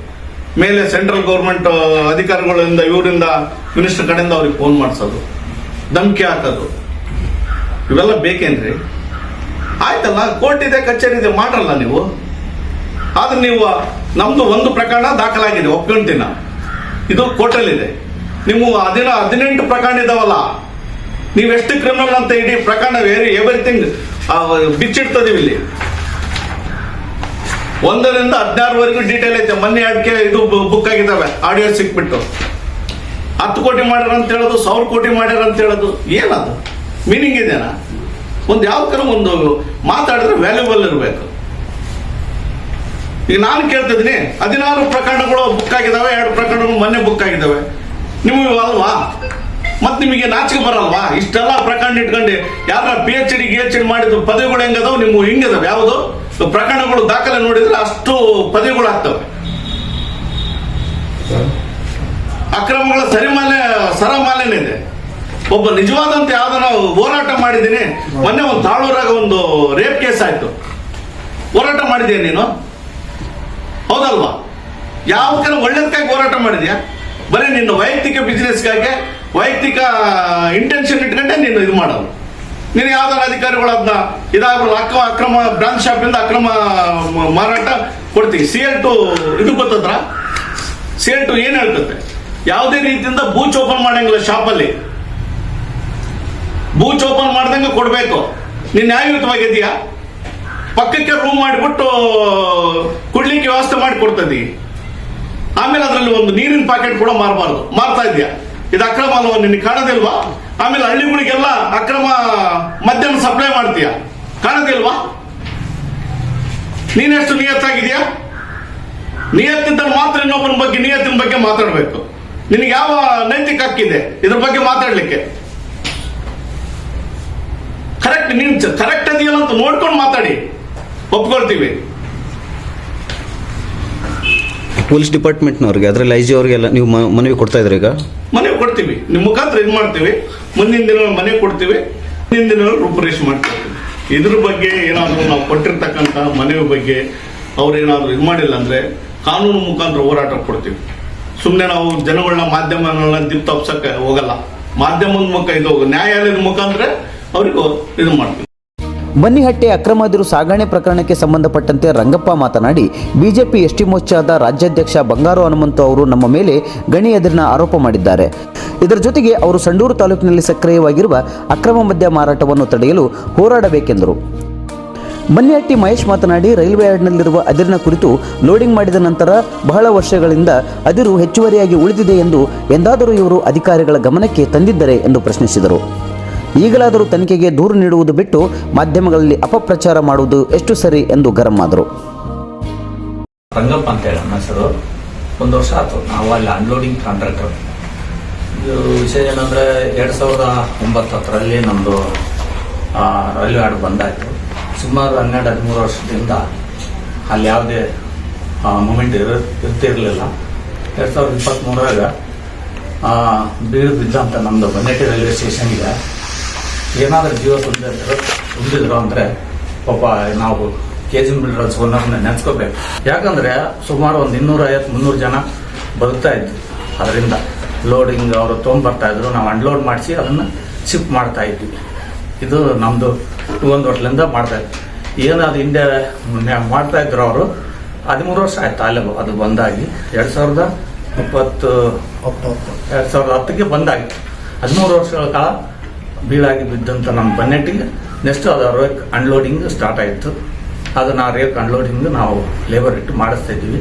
ಮೇಲೆ ಸೆಂಟ್ರಲ್ ಗೌರ್ಮೆಂಟ್ ಅಧಿಕಾರಿಗಳಿಂದ ಇವರಿಂದ ಮಿನಿಸ್ಟರ್ ಕಡೆಯಿಂದ ಅವ್ರಿಗೆ ಫೋನ್ ಮಾಡಿಸೋದು, ಧಮಕಿ ಹಾಕೋದು, ಇವೆಲ್ಲ ಬೇಕೇನ್ರಿ? ಆಯ್ತಲ್ಲ, ಕೋರ್ಟ್ ಇದೆ, ಕಚೇರಿ ಇದೆ, ಮಾಡ್ರಲ್ಲ ನೀವು. ಆದ್ರೆ ನೀವು ನಮ್ದು ಒಂದು ಪ್ರಕರಣ ದಾಖಲಾಗಿದೆ, ಒಪ್ಕೊಂತೀನ, ಇದು ಕೋರ್ಟಲ್ಲಿದೆ. ನೀವು 18 ಪ್ರಕರಣ ಇದಾವಲ್ಲ, ನೀವೆಷ್ಟು ಕ್ರಿಮಿನಲ್ ಅಂತ ಇಡೀ ಪ್ರಕರಣ ಎವ್ರಿಥಿಂಗ್ ಬಿಚ್ಚಿಡ್ತದೀವಿ ಇಲ್ಲಿ. 1 ರಿಂದ 16 ಡೀಟೇಲ್ ಐತೆ. ಮೊನ್ನೆ 2 ಇದು ಬುಕ್ ಆಗಿದ್ದಾವೆ, ಆಡಿಯೋ ಸಿಕ್ಬಿಟ್ಟು. 10 ಕೋಟಿ ಮಾಡ್ಯಾರ ಅಂತ ಹೇಳೋದು, 1000 ಕೋಟಿ ಮಾಡ್ಯಾರ ಅಂತ ಹೇಳೋದು, ಏನದು ಮೀನಿಂಗ್ ಇದೆನಾ? ಒಂದು ಯಾವ ಒಂದು ಮಾತಾಡಿದ್ರೆ ವ್ಯಾಲ್ಯೂಬಲ್ ಇರಬೇಕು. ಈಗ ನಾನು ಕೇಳ್ತಿದ್ದೀನಿ, 16 ಪ್ರಕರಣಗಳು ಬುಕ್ ಆಗಿದಾವೆ, 2 ಪ್ರಕರಣಗಳು ಮೊನ್ನೆ ಬುಕ್ ಆಗಿದ್ದಾವೆ. ನಿಮಗೆ ಅಲ್ವಾ? ಮತ್ತೆ ನಿಮಗೆ ನಾಚಿಕೆ ಬರಲ್ವಾ? ಇಷ್ಟೆಲ್ಲ ಪ್ರಕರಣ ಇಟ್ಕೊಂಡು ಯಾರ PhD GHD ಮಾಡಿದ ಪದವಿಗಳು ಹೆಂಗದಾವ್? ನಿಮ್ಗೆ ಹಿಂಗದಾವೆ. ಯಾವುದು ಪ್ರಕರಣಗಳು ದಾಖಲೆ ನೋಡಿದ್ರೆ ಅಷ್ಟು ಪದವಿಗಳು ಆಗ್ತವೆ. ಅಕ್ರಮಗಳ ಸರಮಾಲೆನೇ ಇದೆ. ಒಬ್ಬ ನಿಜವಾದಂತ ಯಾವ್ದು ನಾವು ಹೋರಾಟ ಮಾಡಿದ್ದೀನಿ. ಮೊನ್ನೆ ಒಂದು ತಾಳೂರಾಗ ಒಂದು ರೇಪ್ ಕೇಸ್ ಆಯ್ತು, ಹೋರಾಟ ಮಾಡಿದ್ಯಾ ನೀನು? ಹೌದಲ್ವಾ? ಯಾವ ಒಳ್ಳೇದಕ್ಕಾಗಿ ಹೋರಾಟ ಮಾಡಿದ್ಯಾ? ಬರೀ ನಿನ್ನ ವೈಯಕ್ತಿಕ ಬಿಸ್ನೆಸ್ಗಾಗಿ, ವೈಯಕ್ತಿಕ ಇಂಟೆನ್ಷನ್ ಇಟ್ಕೊಂಡೆ ನೀನು ಇದು ಮಾಡೋದು. ನೀನು ಯಾವ್ದಾರ ಅಧಿಕಾರಿಗಳು ಅದನ್ನ ಇದಾಗಲ್ಲ, ಅಕ್ರಮ ಬ್ರಾಂಚ್ ಶಾಪ್ ಇಂದ ಅಕ್ರಮ ಮಾರಾಟ ಕೊಡ್ತೀವಿ. CL2 ಇದು ಗೊತ್ತದ್ರ? CL2 ಏನ್ ಹೇಳ್ತದೆ? ಯಾವುದೇ ರೀತಿಯಿಂದ ಬೂಚ್ ಓಪನ್ ಮಾಡಂಗಿಲ್ಲ ಶಾಪಲ್ಲಿ. ಬೂಚ್ ಓಪನ್ ಮಾಡ್ದಂಗೆ ಕೊಡ್ಬೇಕು. ನೀನ್ ನ್ಯಾಯಯುತವಾಗಿದೆಯಾ? ಪಕ್ಕಕ್ಕೆ ರೂಮ್ ಮಾಡಿಬಿಟ್ಟು ಕುಡ್ಲಿಕ್ಕೆ ವ್ಯವಸ್ಥೆ ಮಾಡಿ ಕೊಡ್ತದಿ. ಆಮೇಲೆ ಅದರಲ್ಲಿ ಒಂದು ನೀರಿನ ಪ್ಯಾಕೆಟ್ ಕೂಡ ಮಾರಬಾರ್ದು, ಮಾರ್ತಾ ಇದೆಯಾ? ಇದು ಅಕ್ರಮ ಅಲ್ವಾ? ನಿನಗೆ ಕಾಣೋದಿಲ್ವಾ? ಆಮೇಲೆ ಹಳ್ಳಿಗಳಿಗೆಲ್ಲ ಅಕ್ರಮ ಮದ್ಯನ ಸಪ್ಲೈ ಮಾಡ್ತೀಯ, ಕಾಣೋದಿಲ್ವಾ? ನೀನೆಷ್ಟು ನಿಯತ್ತಾಗಿದೆಯಾ? ನಿಯತ್ತಿದ್ದ ಮಾತ್ರ ಇನ್ನೊಬ್ಬನ ಬಗ್ಗೆ, ನಿಯತ್ತಿನ ಬಗ್ಗೆ ಮಾತಾಡ್ಬೇಕು. ನಿನಗೆ ಯಾವ ನೈತಿಕ ಹಕ್ಕಿದೆ ಇದ್ರ ಬಗ್ಗೆ ಮಾತಾಡ್ಲಿಕ್ಕೆ? ಕರೆಕ್ಟ್, ನೀನ್ ಕರೆಕ್ಟ್ ಅದೆಯಲ್ಲ ಅಂತ ನೋಡ್ಕೊಂಡು ಮಾತಾಡಿ, ಒಪ್ಕೊಳ್ತೀವಿ. ಪೊಲೀಸ್ ಡಿಪಾರ್ಟ್ಮೆಂಟ್ನವ್ರಿಗೆ, ಅದರಲ್ಲಿ IG ಅವರಿಗೆಲ್ಲ ನೀವು ಮನವಿ ಕೊಡ್ತಾ ಇದ್ರಿ? ಈಗ ಮನವಿ ಕೊಡ್ತೀವಿ, ನಿಮ್ಮ ಮುಖಾಂತರ ಇದು ಮಾಡ್ತೀವಿ. ಮುಂದಿನ ದಿನ ಮನವಿ ಕೊಡ್ತೀವಿ, ಮುಂದಿನ ದಿನ ರೂಪುರೇಷೆ ಮಾಡ್ತೀವಿ. ಇದ್ರ ಬಗ್ಗೆ ಏನಾದರೂ ನಾವು ಕೊಟ್ಟಿರ್ತಕ್ಕಂಥ ಮನವಿ ಬಗ್ಗೆ ಅವ್ರೇನಾದ್ರು ಇದು ಮಾಡಿಲ್ಲ ಅಂದ್ರೆ ಕಾನೂನು ಮುಖಾಂತರ ಹೋರಾಟ ಕೊಡ್ತೀವಿ. ಸುಮ್ಮನೆ ನಾವು ಜನಗಳನ್ನ, ಮಾಧ್ಯಮಗಳನ್ನ ದಿಪ್ ತಪ್ಸಕ್ಕೆ ಹೋಗಲ್ಲ. ಮಾಧ್ಯಮದ ಮುಖ ಇದು ನ್ಯಾಯಾಲಯದ ಮುಖಾಂತರ ಅವರಿಗೂ ಇದು ಮಾಡ್ತೀವಿ. ಬನ್ನಿಹಟ್ಟಿ ಅಕ್ರಮ ಅದಿರು ಸಾಗಣೆ ಪ್ರಕರಣಕ್ಕೆ ಸಂಬಂಧಪಟ್ಟಂತೆ ರಂಗಪ್ಪ ಮಾತನಾಡಿ, ಬಿಜೆಪಿ ST ಮೋರ್ಚಾದ ರಾಜ್ಯಾಧ್ಯಕ್ಷ ಬಂಗಾರು ಹನುಮಂತು ಅವರು ನಮ್ಮ ಮೇಲೆ ಗಣಿ ಅದಿರಿನ ಆರೋಪ ಮಾಡಿದ್ದಾರೆ. ಇದರ ಜೊತೆಗೆ ಅವರು ಸಂಡೂರು ತಾಲೂಕಿನಲ್ಲಿ ಸಕ್ರಿಯವಾಗಿರುವ ಅಕ್ರಮ ಮದ್ಯ ಮಾರಾಟವನ್ನು ತಡೆಯಲು ಹೋರಾಡಬೇಕೆಂದರು. ಬನ್ನಿಹಟ್ಟಿ ಮಹೇಶ್ ಮಾತನಾಡಿ, ರೈಲ್ವೆ ಯಾರ್ಡ್ನಲ್ಲಿರುವ ಅದಿರಿನ ಕುರಿತು ಲೋಡಿಂಗ್ ಮಾಡಿದ ನಂತರ ಬಹಳ ವರ್ಷಗಳಿಂದ ಅದಿರು ಹೆಚ್ಚುವರಿಯಾಗಿ ಉಳಿದಿದೆ ಎಂದು ಎಂದಾದರೂ ಇವರು ಅಧಿಕಾರಿಗಳ ಗಮನಕ್ಕೆ ತಂದಿದ್ದರೆ ಎಂದು ಪ್ರಶ್ನಿಸಿದರು. ಈಗಲಾದರೂ ತನಿಖೆಗೆ ದೂರು ನೀಡುವುದು ಬಿಟ್ಟು ಮಾಧ್ಯಮಗಳಲ್ಲಿ ಅಪಪ್ರಚಾರ ಮಾಡುವುದು ಎಷ್ಟು ಸರಿ ಎಂದು ಗರಂ ಆದರು. ರಂಗಪ್ಪ ಅಂತ ಹೇಳಿ ನಮ್ಮ ಹೆಸರು. 1 ವರ್ಷ ಆಯ್ತು ನಾವು ಅಲ್ಲಿ ಅನ್ಲೋಡಿಂಗ್ ಕಾಂಟ್ರಾಕ್ಟರ್. ಇದು ವಿಷಯ ಏನಂದ್ರೆ 2009 ನಮ್ಮದು ರೈಲ್ವೆ ಯಾರ್ಡ್ ಬಂದಾಯಿತು. ಸುಮಾರು 12-13 ವರ್ಷದಿಂದ ಅಲ್ಲಿ ಯಾವುದೇ ಮೂಮೆಂಟ್ ಇರ್ತಿರಲಿಲ್ಲ. 2023 ಬೀಳು ಬಿದ್ದಂತ ನಮ್ಮದು ಬನ್ನೇಟಿ ರೈಲ್ವೆ ಸ್ಟೇಷನ್ಗೆ ಏನಾದರೂ ಜೀವ ತುಂಬಿದ್ರು ಅಂದರೆ ಪಾಪ ನಾವು KG ಬಿಲ್ಡರ್ಸ್ ಓನರ್ನ ನೆನೆಸ್ಕೋಬೇಕು. ಯಾಕಂದರೆ ಸುಮಾರು ಒಂದು 250-300 ಜನ ಬದುಕ್ತಾ ಇದ್ವಿ. ಅದರಿಂದ ಲೋಡಿಂಗ್ ಅವರು ತೊಗೊಂಬರ್ತಾಯಿದ್ರು, ನಾವು ಅನ್ಲೋಡ್ ಮಾಡಿಸಿ ಅದನ್ನು ಶಿಫ್ಟ್ ಮಾಡ್ತಾ ಇದ್ವಿ. ಇದು ನಮ್ಮದು 1 ವರ್ಷದಿಂದ ಮಾಡ್ತಾಯಿದ್ವಿ. ಏನು ಅದು ಹಿಂದೆ ಮಾಡ್ತಾಯಿದ್ರು ಅವರು 13 ವರ್ಷ ಆಯ್ತು ಅಲ್ಲೇ ಅದು ಬಂದಾಗಿ. 2010ಕ್ಕೆ ಬಂದಾಗಿತ್ತು. 13 ವರ್ಷಗಳ ಕಾಲ ಬೀಳಾಗಿ ಬಿದ್ದಂಥ ನಮ್ಮ ಬನ್ನೆಟ್ಟಿಗೆ ನೆಕ್ಸ್ಟ್ ಅದು ರೇಕ್ ಅನ್ಲೋಡಿಂಗ್ ಸ್ಟಾರ್ಟ್ ಆಯಿತು. ಅದನ್ನು ಆ ರೇಕ್ ಅನ್ಲೋಡಿಂಗ್ ನಾವು ಲೇಬರ್ ಇಟ್ಟು ಮಾಡಿಸ್ತಾ ಇದ್ದೀವಿ.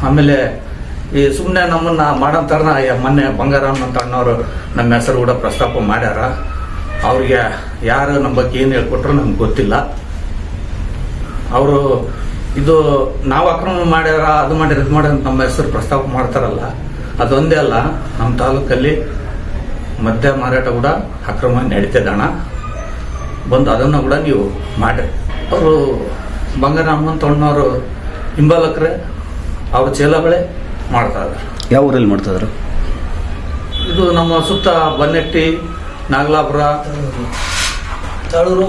ಆಮೇಲೆ ಈ ಸುಮ್ಮನೆ ನಮ್ಮನ್ನು ಮಾಡೋಂಥರನ್ನ ಮೊನ್ನೆ ಬಂಗಾರಮ್ಮ ಅಂತ ಅಣ್ಣವರು ನಮ್ಮ ಹೆಸರು ಕೂಡ ಪ್ರಸ್ತಾಪ ಮಾಡ್ಯಾರ. ಅವ್ರಿಗೆ ಯಾರು ನಮ್ಮ ಬಗ್ಗೆ ಏನು ಹೇಳ್ಕೊಟ್ರು ನಮ್ಗೆ ಗೊತ್ತಿಲ್ಲ. ಅವರು ಇದು ನಾವು ಅಕ್ರಮ ಮಾಡ್ಯಾರ, ಅದು ಮಾಡ್ಯಾರ, ಇದು ಮಾಡ್ಯಾರ ಅಂತ ನಮ್ಮ ಹೆಸರು ಪ್ರಸ್ತಾಪ ಮಾಡ್ತಾರಲ್ಲ, ಅದೊಂದೇ ಅಲ್ಲ, ನಮ್ಮ ತಾಲೂಕಲ್ಲಿ ಮದ್ಯ ಮಾರಾಟ ಕೂಡ ಅಕ್ರಮ ನಡೀತದೆ. ಹಣ ಬಂದು ಅದನ್ನು ಕೂಡ ನೀವು ಮಾಡಿ. ಅವರು ಬಂಗಾರಮ್ಮ ಅಂತ ಅಣ್ಣವರು ಹಿಂಬಾಲಕರೇ, ಅವ್ರ ಚೇಲಗಳೇ ಮಾಡ್ತಾ ಇದ್ದಾರೆ. ಯಾವ ಊರಲ್ಲಿ ಮಾಡ್ತಾ ಇದ್ರು? ಇದು ನಮ್ಮ ಸುತ್ತ ಬನ್ನೆಟ್ಟಿ, ನಾಗಲಾಪುರ, ತಾಳೂರು,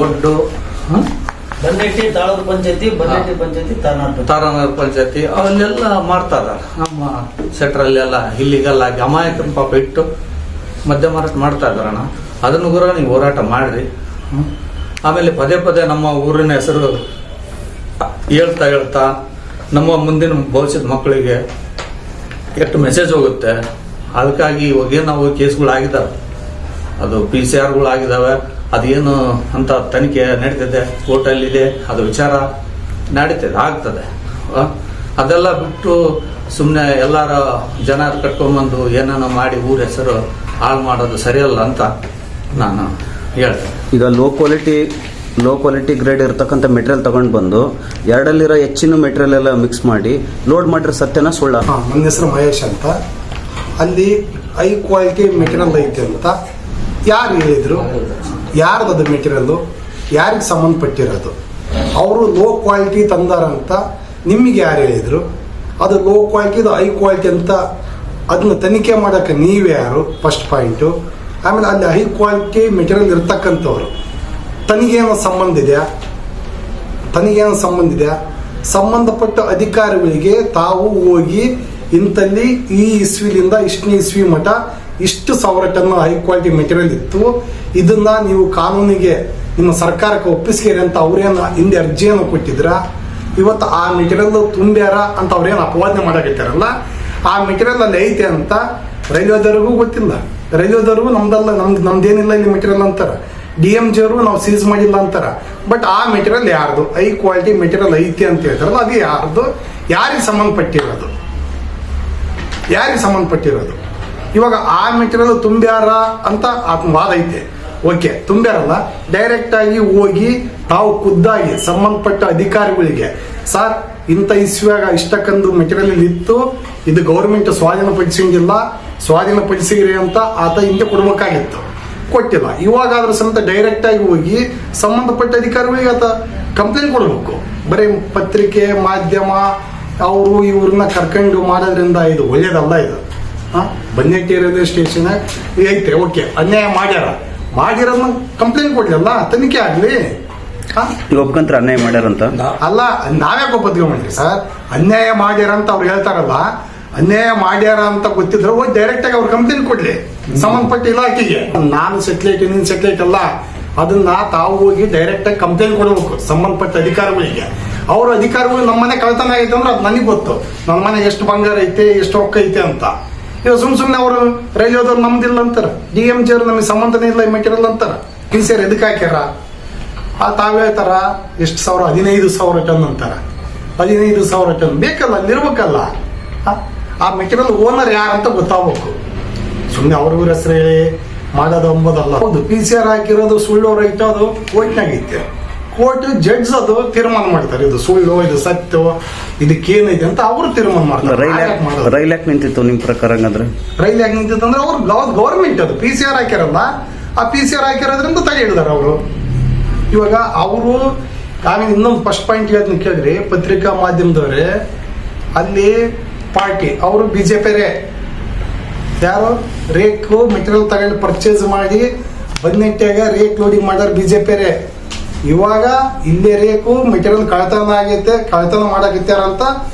ಒಡ್ಡು, ಬನ್ನೆಟ್ಟಿ, ತಾಳೂರು ಪಂಚಾಯತಿ, ಬನ್ನೆಟ್ಟಿ ಪಂಚಾಯತಿ, ತಾರಾನಗರ ಪಂಚಾಯತಿ ಅಲ್ಲೆಲ್ಲ ಮಾಡ್ತಾ ಇದ್ದಾರೆ. ನಮ್ಮ ಸೆಟ್ರಲ್ಲೆಲ್ಲ ಇಲ್ಲಿಗೆಲ್ಲಾಗಿ ಅಮಾಯಕನ ಪಾಪ ಇಟ್ಟು ಮದ್ಯ ಮಾರಾಟ ಮಾಡ್ತಾ ಇದ್ದಾರಣ್ಣ. ಅದನ್ನು ಕೂಡ ನೀವು ಹೋರಾಟ ಮಾಡಿರಿ. ಆಮೇಲೆ ಪದೇ ಪದೇ ನಮ್ಮ ಊರಿನ ಹೆಸರು ಹೇಳ್ತಾ ನಮ್ಮ ಮುಂದಿನ ಭವಿಷ್ಯದ ಮಕ್ಕಳಿಗೆ ಎಷ್ಟು ಮೆಸೇಜ್ ಹೋಗುತ್ತೆ. ಅದಕ್ಕಾಗಿ ಇವಾಗ ನಾವು ಕೇಸ್ಗಳಾಗಿದ್ದಾವೆ, ಅದು PCR ಅದೇನು ಅಂತ ತನಿಖೆ ನಡೀತಿದೆ, ಕೋರ್ಟಲ್ಲಿದೆ, ಅದು ವಿಚಾರ ನಡೀತದೆ, ಆಗ್ತದೆ. ಅದೆಲ್ಲ ಬಿಟ್ಟು ಸುಮ್ಮನೆ ಎಲ್ಲರ ಜನ ಕಟ್ಕೊಂಡ್ಬಂದು ಏನಾನ ಮಾಡಿ ಊರ ಹೆಸರು ಹಾಳು ಮಾಡೋದು ಸರಿಯಲ್ಲ ಅಂತ ನಾನು ಹೇಳ್ತೇನೆ. ಈಗ ಲೋ ಕ್ವಾಲಿಟಿ ಗ್ರೇಡ್ ಇರತಕ್ಕಂಥ ಮೆಟೀರಿಯಲ್ ತಗೊಂಡು ಬಂದು ಎರಡಲ್ಲಿರೋ ಹೆಚ್ಚಿನ ಮೆಟೀರಿಯಲ್ ಎಲ್ಲ ಮಿಕ್ಸ್ ಮಾಡಿ ಲೋಡ್ ಮಾಡಿರೋ ಸತ್ಯನ ಸುಳ್ಳ? ನನ್ನ ಹೆಸರು ಮಹೇಶ್ ಅಂತ. ಅಲ್ಲಿ ಹೈ ಕ್ವಾಲಿಟಿ ಮೆಟೀರಿಯಲ್ ಐತೆ ಅಂತ ಯಾರು ಹೇಳಿದ್ರು? ಯಾರ್ದು ಮೆಟೀರಿಯಲ್ಲು? ಯಾರಿಗೆ ಸಂಬಂಧಪಟ್ಟಿರೋದು? ಅವರು ಲೋ ಕ್ವಾಲಿಟಿ ತಂದಾರಂತ ನಿಮಗೆ ಯಾರು ಹೇಳಿದ್ರು? ಅದು ಲೋ ಕ್ವಾಲಿಟಿದು ಹೈ ಕ್ವಾಲಿಟಿ ಅಂತ ಅದನ್ನ ತನಿಖೆ ಮಾಡೋಕ್ಕೆ ನೀವೇ ಯಾರು? First point. ಆಮೇಲೆ ಅಲ್ಲಿ ಹೈ ಕ್ವಾಲಿಟಿ ಮೆಟೀರಿಯಲ್ ಇರ್ತಕ್ಕಂಥವ್ರು ತನಿಗೇನೋ ಸಂಬಂಧ ಇದೆಯಾ? ಸಂಬಂಧಪಟ್ಟ ಅಧಿಕಾರಿಗಳಿಗೆ ತಾವು ಹೋಗಿ ಇಂಥಲ್ಲಿ ಈ ಇಸ್ವಿಲಿಂದ ಇಷ್ಟನೇ ಇಸ್ವಿ ಮಠ ಇಷ್ಟು 1000 ಟನ್ ಹೈ ಕ್ವಾಲಿಟಿ ಮೆಟೀರಿಯಲ್ ಇತ್ತು, ಇದನ್ನ ನೀವು ಕಾನೂನಿಗೆ ನಿಮ್ಮ ಸರ್ಕಾರಕ್ಕೆ ಒಪ್ಪಿಸ್ಕೇರಿ ಅಂತ ಅವ್ರೇನು ಹಿಂದೆ ಅರ್ಜಿಯನ್ನು ಕೊಟ್ಟಿದ್ರ? ಇವತ್ತು ಆ ಮೆಟೀರಿಯಲ್ ತುಂಬ್ಯಾರ ಅಂತ ಅವ್ರೇನು ಅಪವಾದನೆ ಮಾಡಾಕತ್ತಾರಲ್ಲ, ಆ ಮೆಟೀರಿಯಲ್ ಅಲ್ಲಿ ಐತೆ ಅಂತ ರೈಲ್ವೆದವ್ರಿಗೂ ಗೊತ್ತಿಲ್ಲ. ರೈಲ್ವೆದವ್ರಿಗೂ ನಮ್ದೇನಿಲ್ಲ ಇಲ್ಲಿ ಮೆಟೀರಿಯಲ್ ಅಂತಾರ. DMG ಅವರು ನಾವು ಸೀಸ್ ಮಾಡಿಲ್ಲ ಅಂತಾರ. ಬಟ್ ಆ ಮೆಟೀರಿಯಲ್ ಯಾರ್ದು? ಹೈ ಕ್ವಾಲಿಟಿ ಮೆಟೀರಿಯಲ್ ಐತೆ ಅಂತ ಹೇಳ್ತಾರಲ್ಲ, ಅದು ಯಾರ್ದು? ಯಾರಿಗೆ ಸಂಬಂಧಪಟ್ಟಿರೋದು? ಇವಾಗ ಆ ಮೆಟೀರಿಯಲ್ ತುಂಬ್ಯಾರ ಅಂತ ವಾದ ಐತೆ. ಓಕೆ, ತುಂಬ್ಯಾರಲ್ಲ, ಡೈರೆಕ್ಟ್ ಆಗಿ ಹೋಗಿ ತಾವು ಖುದ್ದಾಗಿ ಸಂಬಂಧಪಟ್ಟ ಅಧಿಕಾರಿಗಳಿಗೆ, ಸರ್ ಇಂಥ ಇಸ್ವಿಯಾಗ ಇಷ್ಟಕ್ಕೊಂದು ಮೆಟೀರಿಯಲ್ ಇತ್ತು, ಇದು ಗೌರ್ಮೆಂಟ್ ಸ್ವಾಧೀನಪಡಿಸಿರಿ ಅಂತ ಆತ ಹಿಂದೆ ಕೊಡ್ಬೇಕಾಗಿತ್ತು, ಕೊಟ್ಟಿಲ್ಲ. ಇವಾಗಾದ್ರೂ ಸಮೇತ ಡೈರೆಕ್ಟ್ ಆಗಿ ಹೋಗಿ ಸಂಬಂಧಪಟ್ಟ ಅಧಿಕಾರಿಗಳಿಗೆ ಆತ ಕಂಪ್ಲೇಂಟ್ ಕೊಡಬೇಕು. ಬರೀ ಪತ್ರಿಕೆ ಮಾಧ್ಯಮ ಅವರು ಇವ್ರನ್ನ ಕರ್ಕೊಂಡು ಮಾಡೋದ್ರಿಂದ ಇದು ಒಳ್ಳೇದಲ್ಲ. ಇದು ಬನ್ನೆಟ್ಟಿ ರೈಲ್ವೆ ಸ್ಟೇಷನ್ ಐತೆ, ಓಕೆ, ಅನ್ಯಾಯ ಮಾಡಿರೋದನ್ನ ಕಂಪ್ಲೇಂಟ್ ಕೊಡ್ಲಿಲ್ಲ, ತನಿಖೆ ಆಗ್ಲಿ. ಒಪ್ಕೊಂಡ್ರೆ ಅನ್ಯಾಯ ಮಾಡ್ಯಾರಂತ ಅಲ್ಲ, ನಾವ್ಯಾಕೆ ಒಪ್ಪತ್ಕೊಂಡ್ರಿ ಸರ್? ಅನ್ಯಾಯ ಮಾಡ್ಯಾರ ಅಂತ ಅವ್ರು ಹೇಳ್ತಾರಲ್ಲ, ಅನ್ಯಾಯ ಮಾಡ್ಯಾರ ಅಂತ ಗೊತ್ತಿದ್ರೆ ಹೋಗಿ ಡೈರೆಕ್ಟ್ ಆಗಿ ಅವ್ರು ಕಂಪ್ಲೇಂಟ್ ಕೊಡ್ಲಿ ಸಂಬಂಧಪಟ್ಟ ಇಲಾಖೆಗೆ. ನಾನು ಸೆಟ್ಲೈಟ್ ನೀನ್ ಸೆಟ್ಲೈಟ್ ಅಲ್ಲ, ಅದನ್ನ ತಾವು ಹೋಗಿ ಡೈರೆಕ್ಟ್ ಆಗಿ ಕಂಪ್ಲೇಂಟ್ ಕೊಡಬೇಕು ಸಂಬಂಧಪಟ್ಟ ಅಧಿಕಾರಿಗಳಿಗೆ. ಅವ್ರ ಅಧಿಕಾರಿಗಳು ನಮ್ಮ ಮನೆ ಕಳ್ತನ ಆಗೈತೆ ಅಂದ್ರೆ ಅದು ನನಗೆ ಗೊತ್ತು, ನನ್ನ ಮನೆ ಎಷ್ಟು ಬಂಗಾರ ಐತೆ, ಎಷ್ಟು ರೊಕ್ಕ ಐತೆ ಅಂತ. ಇವಾಗ ಸುಮ್ಮನೆ ಅವರು ರೈಲ್ವೆದವ್ರು ನಮ್ದಿಲ್ಲ ಅಂತಾರ, DMG ಅವ್ರು ನಮಗೆ ಸಂಬಂಧನೇ ಇಲ್ಲ ಈ ಮೆಟೀರಿಯಲ್ ಅಂತಾರ. PCR ಎದಕ್ಕೆ ಹಾಕ್ಯಾರ? ತಾವ್ ಹೇಳ್ತಾರ ಎಷ್ಟು 15,000 ಟನ್ ಅಂತಾರ. 15,000 ಟನ್ ಬೇಕಲ್ಲ, ಅಲ್ಲಿರ್ಬೇಕಲ್ಲ. ಆ ಮೆಟೀರಿಯಲ್ ಓನರ್ ಯಾರಂತ ಗೊತ್ತಾಗಬೇಕು. ಸುಮ್ಮನೆ ಅವ್ರ ಹೆಸರು ಹೇಳಿ ಮಾಡೋದು ಅಂಬೋದಲ್ಲ. ಹೌದು, PCR ಹಾಕಿರೋದು ಸುಳ್ಳು ರೈಟ್, ಅದು ಕೋರ್ಟ್ನಾಗೈತೆ. ಕೋರ್ಟ್ ಜಡ್ಜ್ ಅದು ತೀರ್ಮಾನ ಮಾಡ್ತಾರೆ, ಇದು ಸುಳ್ಳು, ಇದು ಸತ್ಯ, ಇದಕ್ಕೇನೈತೆ ಅಂತ ಅವರು ತೀರ್ಮಾನ ಮಾಡ್ತಾರೆ. ರೈಲ್ ಯಾಕೆ ನಿಂತಿತ್ತು ನಿಮ್ಮ ಪ್ರಕಾರ? ಹಂಗಂದ್ರೆ ರೈಲ್ ಯಾಕೆ ನಿಂತಿತ್ತು ಅಂದ್ರೆ ಅವ್ರು ಗೌರ್ಮೆಂಟ್ ಅದು PCR ಹಾಕ್ಯಾರಲ್ಲ, ಆ PCR ಹಾಕಿರೋದ್ರಿಂದ ತಡೆ ಹಿಡಿದಾರೆ ಅವರು. ಇವಾಗ ಅವರು ಆಮೇಲೆ ಇನ್ನೊಂದು ಫಸ್ಟ್ ಪಾಯಿಂಟ್ ಹೇಳ್ತೀನಿ ಕೇಳಿದ್ರಿ, ಪತ್ರಿಕಾ ಮಾಧ್ಯಮದವ್ರೆ, ಅಲ್ಲಿ ಪಾರ್ಟಿ ಅವರು ಬಿಜೆಪಿಯರೇ. ಯಾರು ರೇಕು ಮೆಟೀರಿಯಲ್ ತಗೊಂಡು ಪರ್ಚೇಸ್ ಮಾಡಿ ಬನ್ನೆಟ್ಟಾಗ ರೇಕ್ ಲೋಡಿಂಗ್ ಮಾಡ್ಯಾರ ಬಿಜೆಪಿಯರೇ. ಇವಾಗ ಇಲ್ಲೇ ರೇಕು ಮೆಟೀರಿಯಲ್ ಕಳ್ತನ ಆಗೈತೆ, ಕಳ್ತನ ಮಾಡಾಕತ್ಯಾರ ಅಂತ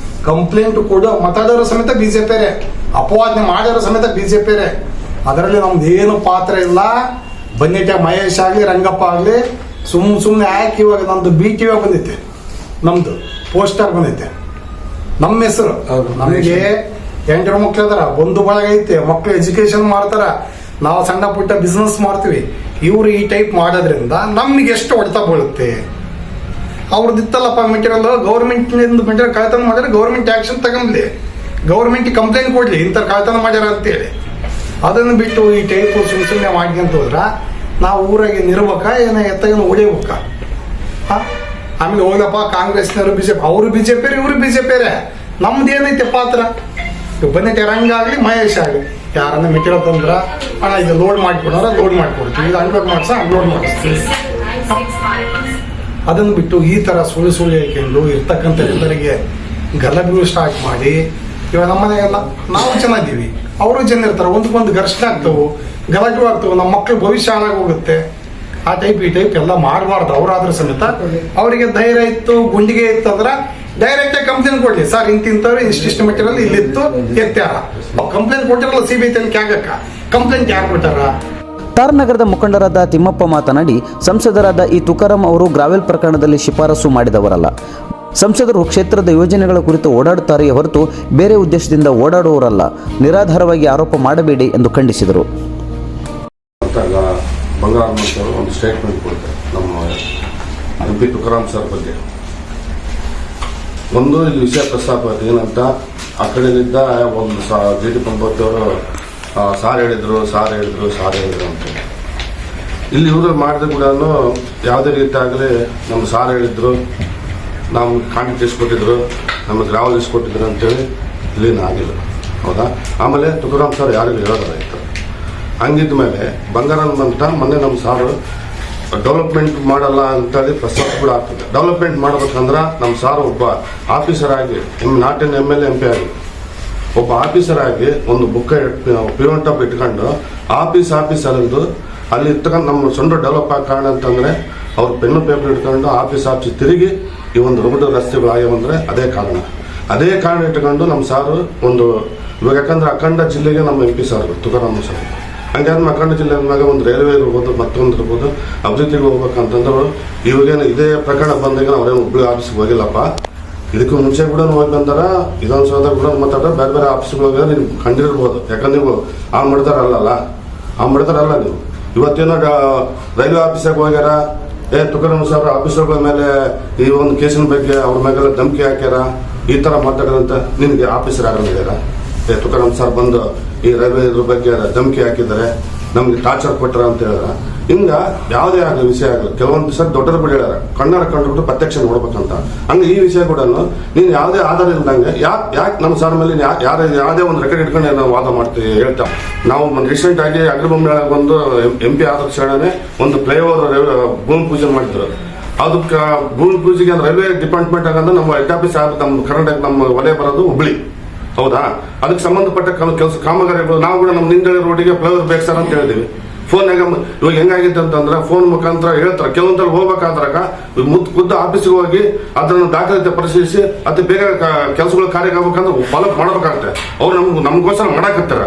ಕಂಪ್ಲೇಂಟ್ ಕೊಡೋ ಮಾತಾಡೋರು ಸಮೇತ ಬಿಜೆಪಿಯರೇ, ಅಪವಾದನೆ ಮಾಡೋರು ಸಮೇತ ಬಿಜೆಪಿಯರೇ. ಅದರಲ್ಲಿ ನಮ್ದು ಏನು ಪಾತ್ರ ಇಲ್ಲ. ಬನ್ನೆಟ್ಟಾಗ ಮಹೇಶ್ ಆಗಲಿ ರಂಗಪ್ಪ ಆಗಲಿ ಸುಮ್ಮನೆ ಯಾಕೆ ಇವಾಗ ನಮ್ದು BTV ಬಂದೈತೆ, ನಮ್ದು ಪೋಸ್ಟರ್ ಬಂದೈತೆ, ನಮ್ಮ ಹೆಸರು. ನಮಗೆ 8 ಮಕ್ಳು ಅದಾರ, ಬಂಧು ಬಳಗ ಐತೆ, ಮಕ್ಳು ಎಜುಕೇಶನ್ ಮಾಡ್ತಾರ, ನಾವು ಸಣ್ಣ ಪುಟ್ಟ ಬಿಸ್ನೆಸ್ ಮಾಡ್ತೀವಿ. ಇವ್ರು ಈ ಟೈಪ್ ಮಾಡೋದ್ರಿಂದ ನಮ್ಗೆ ಎಷ್ಟು ಹೊಡೆತ ಬೀಳುತ್ತೆ. ಅವ್ರದ್ದಿತ್ತಲ್ಲಪ್ಪ ಮೆಟೀರಿಯಲ್, ಗೌರ್ಮೆಂಟ್ ಮೆಟೀರಿಯಲ್ ಕಳ್ತನ ಮಾಡಿದ್ರೆ ಗೌರ್ಮೆಂಟ್ ಆಕ್ಷನ್ ತಗೊಂಡ್ಲಿ, ಗೌರ್ಮೆಂಟ್ ಕಂಪ್ಲೇಂಟ್ ಕೊಡ್ಲಿ ಇಂಥ ಕಳ್ತನ ಮಾಡ್ಯಾರ ಅಂತೇಳಿ. ಅದನ್ನು ಬಿಟ್ಟು ಈ ಟೈಪ್ ಸುಮ್ಮನೆ ಮಾಡ್ಕೊಂತ ಹೋದ್ರ ನಾವು ಊರಾಗೆ ನಿರ್ಬೇಕ ಏನೋ ಎತ್ತಾಗ ಹೊಡಿಬೇಕ. ಆಮೇಲೆ ಹೋಗ್ಲಪ್ಪ ಕಾಂಗ್ರೆಸ್ನವರು ಬಿಜೆಪಿ, ಅವರು ಬಿಜೆಪಿ ಇವರು ಬಿಜೆಪಿಯರೇ. ನಮ್ದು ಏನೈತೆ ಪಾತ್ರ? ಬನ್ನೆಟ್ಟ ರಂಗಾಗ್ಲಿ ಮಹೇಶ್ ಆಗಲಿ ಯಾರನ್ನ ಮೆಟೀರಿಯಲ್ ತಂದ್ರ ಅಣ್ಣ ಇದು ಲೋಡ್ ಮಾಡಿಕೊಡೋರ ಲೋಡ್ ಮಾಡಿಕೊಡ್ತೀವಿ, ಇದು ಅನ್ಲೋಡ್ ಮಾಡ್ಸ ಅನ್ಲೋಡ್ ಮಾಡಿಸ್ತೀವಿ. ಅದನ್ನು ಬಿಟ್ಟು ಈ ತರ ಸುಳ್ಳು ಹೇಳ್ಕೊಂಡು ಇರ್ತಕ್ಕಂಥ ಎಲ್ಲರಿಗೆ ಗಲಭೆ ಸ್ಟಾರ್ಟ್ ಮಾಡಿ ಇವಾಗ ನಮ್ಮ ಮನೆಗೆಲ್ಲ ನಾವು ಜನ ಇದ್ದೀವಿ, ಅವರು ಜನ ಇರ್ತಾರೆ, ಒಂದಕ್ಕೊಂದು ಘರ್ಷಣೆ ಆಗ್ತವು, ಗಲಾಟೆ ಆಗ್ತವು, ನಮ್ಮ ಮಕ್ಳು ಭವಿಷ್ಯ ಹಾಳಾಗಿ ಹೋಗುತ್ತೆ. ಆ ಟೈಪ್ ಈ ಟೈಪ್ ಎಲ್ಲ ಮಾಡಬಾರ್ದು. ಅವರಾದ್ರೂ ಸಮೇತ ಅವರಿಗೆ ಧೈರ್ಯ ಇತ್ತು, ಗುಂಡಿಗೆ ಇತ್ತು ಅಂದ್ರೆ ಡೈರೆಕ್ಟ್ ಆಗಿ ಕಂಪ್ಲೇಂಟ್ ಕೊಡ್ಲಿ, ಸರ್ ಇಂತಿಂತವ್ರು ಇಷ್ಟಿಷ್ಟು ಮೆಟೀರಿಯಲ್ ಇಲ್ಲಿತ್ತು ಎತ್ತಾರ. ಕಂಪ್ಲೇಂಟ್ ಕೊಟ್ಟಿರಲ್ಲ CBI ತನಿಖೆ ಆಗಕ್ಕ, ಕಂಪ್ಲೇಂಟ್ ಯಾರು ಕೊಟ್ಟಾರ? ತಾರನಗರದ ಮುಖಂಡರಾದ ತಿಮ್ಮಪ್ಪ ಮಾತನಾಡಿ, ಸಂಸದರಾದ ಈ ತುಕಾರಾಂ ಅವರು ಗ್ರಾವೆಲ್ ಪ್ರಕರಣದಲ್ಲಿ ಶಿಫಾರಸು ಮಾಡಿದವರಲ್ಲ. ಸಂಸದರು ಕ್ಷೇತ್ರದ ಯೋಜನೆಗಳ ಕುರಿತು ಓಡಾಡುತ್ತಾರೆಯೇ ಹೊರತು ಬೇರೆ ಉದ್ದೇಶದಿಂದ ಓಡಾಡುವವರಲ್ಲ. ನಿರಾಧಾರವಾಗಿ ಆರೋಪ ಮಾಡಬೇಡಿ ಎಂದು ಖಂಡಿಸಿದರು. ಬಂಗಾರ ಮಂತವರು ಒಂದು ಸ್ಟೇಟ್ಮೆಂಟ್ ಕೊಡ್ತಾರೆ ನಮ್ಮ MP ತುಕಾರಾಂ ಸರ್ ಬಗ್ಗೆ. ಒಂದು ಇಲ್ಲಿ ವಿಷಯ ಪ್ರಸ್ತಾಪ ಏನಂತ ಆ ಕಡೆಯಿಂದ ಒಂದು GT ಪಂಪತ್ತವರು ಸಾರ್ ಹೇಳಿದ್ರು ಅಂತ. ಇಲ್ಲಿ ಇವರು ಮಾಡಿದ ಕೂಡ ಯಾವುದೇ ರೀತಿ ಆಗಲಿ ನಮ್ಮ ಸಾರ್ ಹೇಳಿದ್ರು, ನಮ್ಗೆ ಕಾಂಟ್ರಾಕ್ಟ್ ಇಸ್ಕೊಟ್ಟಿದ್ರು, ನಮಗೆ ಗ್ರಾವಲ್ ಇಸ್ಕೊಟ್ಟಿದ್ರು ಅಂತೇಳಿ ಇಲ್ಲಿನ ಆಗಿಲ್ಲ. ಹೌದಾ? ಆಮೇಲೆ ತುಕಾರಾಂ ಸರ್ ಯಾರಿಗೂ ಹೇಳೋದಾಯ್ತು. ಹಂಗಿದ್ದ ಮೇಲೆ ಬಂಗಾರ ಅಂತ ಮೊನ್ನೆ ನಮ್ಮ ಸಾರು ಡೆವಲಪ್ಮೆಂಟ್ ಮಾಡಲ್ಲ ಅಂತೇಳಿ ಪ್ರಸ್ತಾಪ ಕೂಡ ಆಗ್ತದೆ. ಡೆವಲಪ್ಮೆಂಟ್ ಮಾಡ್ಬೇಕಂದ್ರೆ ನಮ್ಮ ಸಾರು ಒಬ್ಬ ಆಫೀಸರ್ ಆಗಿ, ನಾಟಿನ MLA MP ಆಗಿ ಒಬ್ಬ ಆಫೀಸರ್ ಆಗಿ ಒಂದು ಬುಕ್ ಪಿಯೋನ್ ಟಾಪ್ ಇಟ್ಕೊಂಡು ಆಫೀಸ್ ಅಲ್ಲಿದ್ದು ಅಲ್ಲಿ ಇಟ್ಕೊಂಡು ನಮ್ಮ ಸೊಂಡ ಡೆವಲಪ್ ಆಗ ಕಾರಣ ಅಂತಂದ್ರೆ ಅವ್ರು ಪೆನ್ನು ಪೇಪರ್ ಇಟ್ಕೊಂಡು ಆಫೀಸ್ ತಿರುಗಿ ಈ ಒಂದು ರೋಡ್ ರಸ್ತೆಗಳು ಆಗ್ಯಾವಂದ್ರೆ ಅದೇ ಕಾರಣ ಇಟ್ಕೊಂಡು ನಮ್ಮ ಸಾರು ಒಂದು ಇವಾಗ ಯಾಕಂದ್ರೆ ಅಖಂಡ ಜಿಲ್ಲೆಗೆ ನಮ್ಮ MP ಸಾರ್ ತುಕಾರಾಂ ಸರ್. ಹಂಗಾದ್ರೆ ಅಖಂಡ ಜಿಲ್ಲೆ ಅಂದಾಗ ಒಂದು ರೈಲ್ವೆ ಇರ್ಬೋದು, ಮತ್ತೊಂದು ಇರ್ಬೋದು, ಅಭಿವೃದ್ಧಿಗೆ ಹೋಗ್ಬೇಕಂತಂದ್ರೆ ಇವಾಗೇನು ಇದೇ ಪ್ರಕರಣ ಬಂದಾಗ ಅವ್ರೇನು ಹುಬ್ಳಿ ಆಫೀಸ್ಗೆ ಹೋಗಿಲ್ಲಪ್ಪ. ಇದಕ್ಕೂ ಮುಂಚೆ ಕೂಡ ಹೋಗಿ ಬಂದಾರ, ವಿಧಾನಸೌಧ ಕೂಡ ಮಾತಾಡ್ರೆ ಬೇರೆ ಬೇರೆ ಆಫೀಸ್ಗಳಿಗೆ ನೀವು ಕಂಡಿರ್ಬೋದು. ಯಾಕಂದ್ರೆ ನೀವು ಆ ಮಾಡಿದಾರಲ್ಲ ನೀವು ಇವತ್ತೇನೋ ರೈಲ್ವೆ ಆಫೀಸಾಗ ಹೋಗ್ಯಾರ, ತುಕಾರಾಂ ಸರ್ ಆಫೀಸರ್ಗಳ ಮೇಲೆ ಈ ಒಂದು ಕೇಸಿನ ಬಗ್ಗೆ ಅವ್ರ ಮೇಲೆಲ್ಲ ಧಮಕಿ ಹಾಕ್ಯಾರ, ಈ ತರ ಮಾತಾಡೋದಂತ ನಿನಗೆ ಆಫೀಸರ್ ಆಗಿದ್ದಾರೆ. ತುಕಾರಾಂ ಸರ್ ಬಂದು ಈ ರೈಲ್ವೆ ಇದ್ರ ಬಗ್ಗೆ ಧಮಕಿ ಹಾಕಿದ್ದಾರೆ, ನಮ್ಗೆ ಟಾರ್ಚರ್ ಕೊಟ್ಟರ ಅಂತ ಹೇಳಿದ್ರ. ಹಿಂಗ ಯಾವುದೇ ಆಗಲಿ ವಿಷಯ ಆಗಲಿ ಕೆಲವೊಂದು ದಿವಸ ದೊಡ್ಡರು ಬಿಡಿ ಹೇಳ್ಯಾರ, ಕಣ್ಣಾರ ಕಂಡುಬಿಟ್ಟು ಪ್ರತ್ಯಕ್ಷ ನೋಡ್ಬೇಕಂತ. ಹಂಗೆ ಈ ವಿಷಯ ಕೂಡ ನೀನು ಯಾವುದೇ ಆಧಾರ ಇಲ್ದಂಗೆ ಯಾಕೆ ನಮ್ಮ ಸರ್ ಮೇಲೆ ಯಾವುದೇ ಒಂದು ರೆಕಾರ್ಡ್ ಇಟ್ಕೊಂಡು ನಾವು ವಾದ ಮಾಡ್ತೀವಿ ಹೇಳ್ತಾ. ನಾವು ರೀಸೆಂಟ್ ಆಗಿ ಅಗ್ರಬೊಮ್ಮೆ ಬಂದು MP ಆದ ಕ್ಷಣನೇ ಒಂದು ಫ್ಲೈಓವರ್ ಭೂಮಿ ಪೂಜೆ ಮಾಡಿದ್ರು. ಅದಕ್ಕೆ ಭೂಮಿ ಪೂಜೆಗೆ ರೈಲ್ವೆ ಡಿಪಾರ್ಟ್ಮೆಂಟ್ ಆಗಂದ್ರೆ ನಮ್ಮ ಹೆಡ್ ಆಫೀಸ್ ನಮ್ಮ ಕರ್ನಾಟಕ ನಮ್ಮ ವಲಯ ಬರೋದು ಹುಬ್ಳಿ. ಹೌದಾ? ಅದಕ್ಕೆ ಸಂಬಂಧಪಟ್ಟ ಕೆಲಸ ಕಾಮಗಾರಿಗಳು ನಾವು ಕೂಡ ನಮ್ಮ ನಿಂದಳಿ ರೋಡಿಗೆ ಫ್ಲೈಓವರ್ ಬೇಕು ಸರ್ ಅಂತ ಹೇಳಿದ್ವಿ. ಫೋನ್ನಾಗ ಇವಾಗ ಹೆಂಗಾಗಿತ್ತು ಅಂತಂದ್ರೆ ಫೋನ್ ಮುಖಾಂತರ ಹೇಳ್ತಾರೆ. ಕೆಲವೊಂದ್ರಲ್ಲಿ ಹೋಗ್ಬೇಕಾದ್ರಾಗ ಖುದ್ದು ಆಫೀಸ್ಗೆ ಹೋಗಿ ಅದನ್ನು ದಾಖಲಾತಿ ಪರಿಶೀಲಿಸಿ ಅತಿ ಬೇಗ ಕೆಲಸಗಳು ಕಾರ್ಯ ಆಗ್ಬೇಕಂದ್ರೆ ಫಾಲೋಅಪ್ ಮಾಡ್ಬೇಕಾಗುತ್ತೆ. ಅವ್ರು ನಮ್ಗೋಸ್ಕರ ಮಾಡಾಕತ್ತಾರ.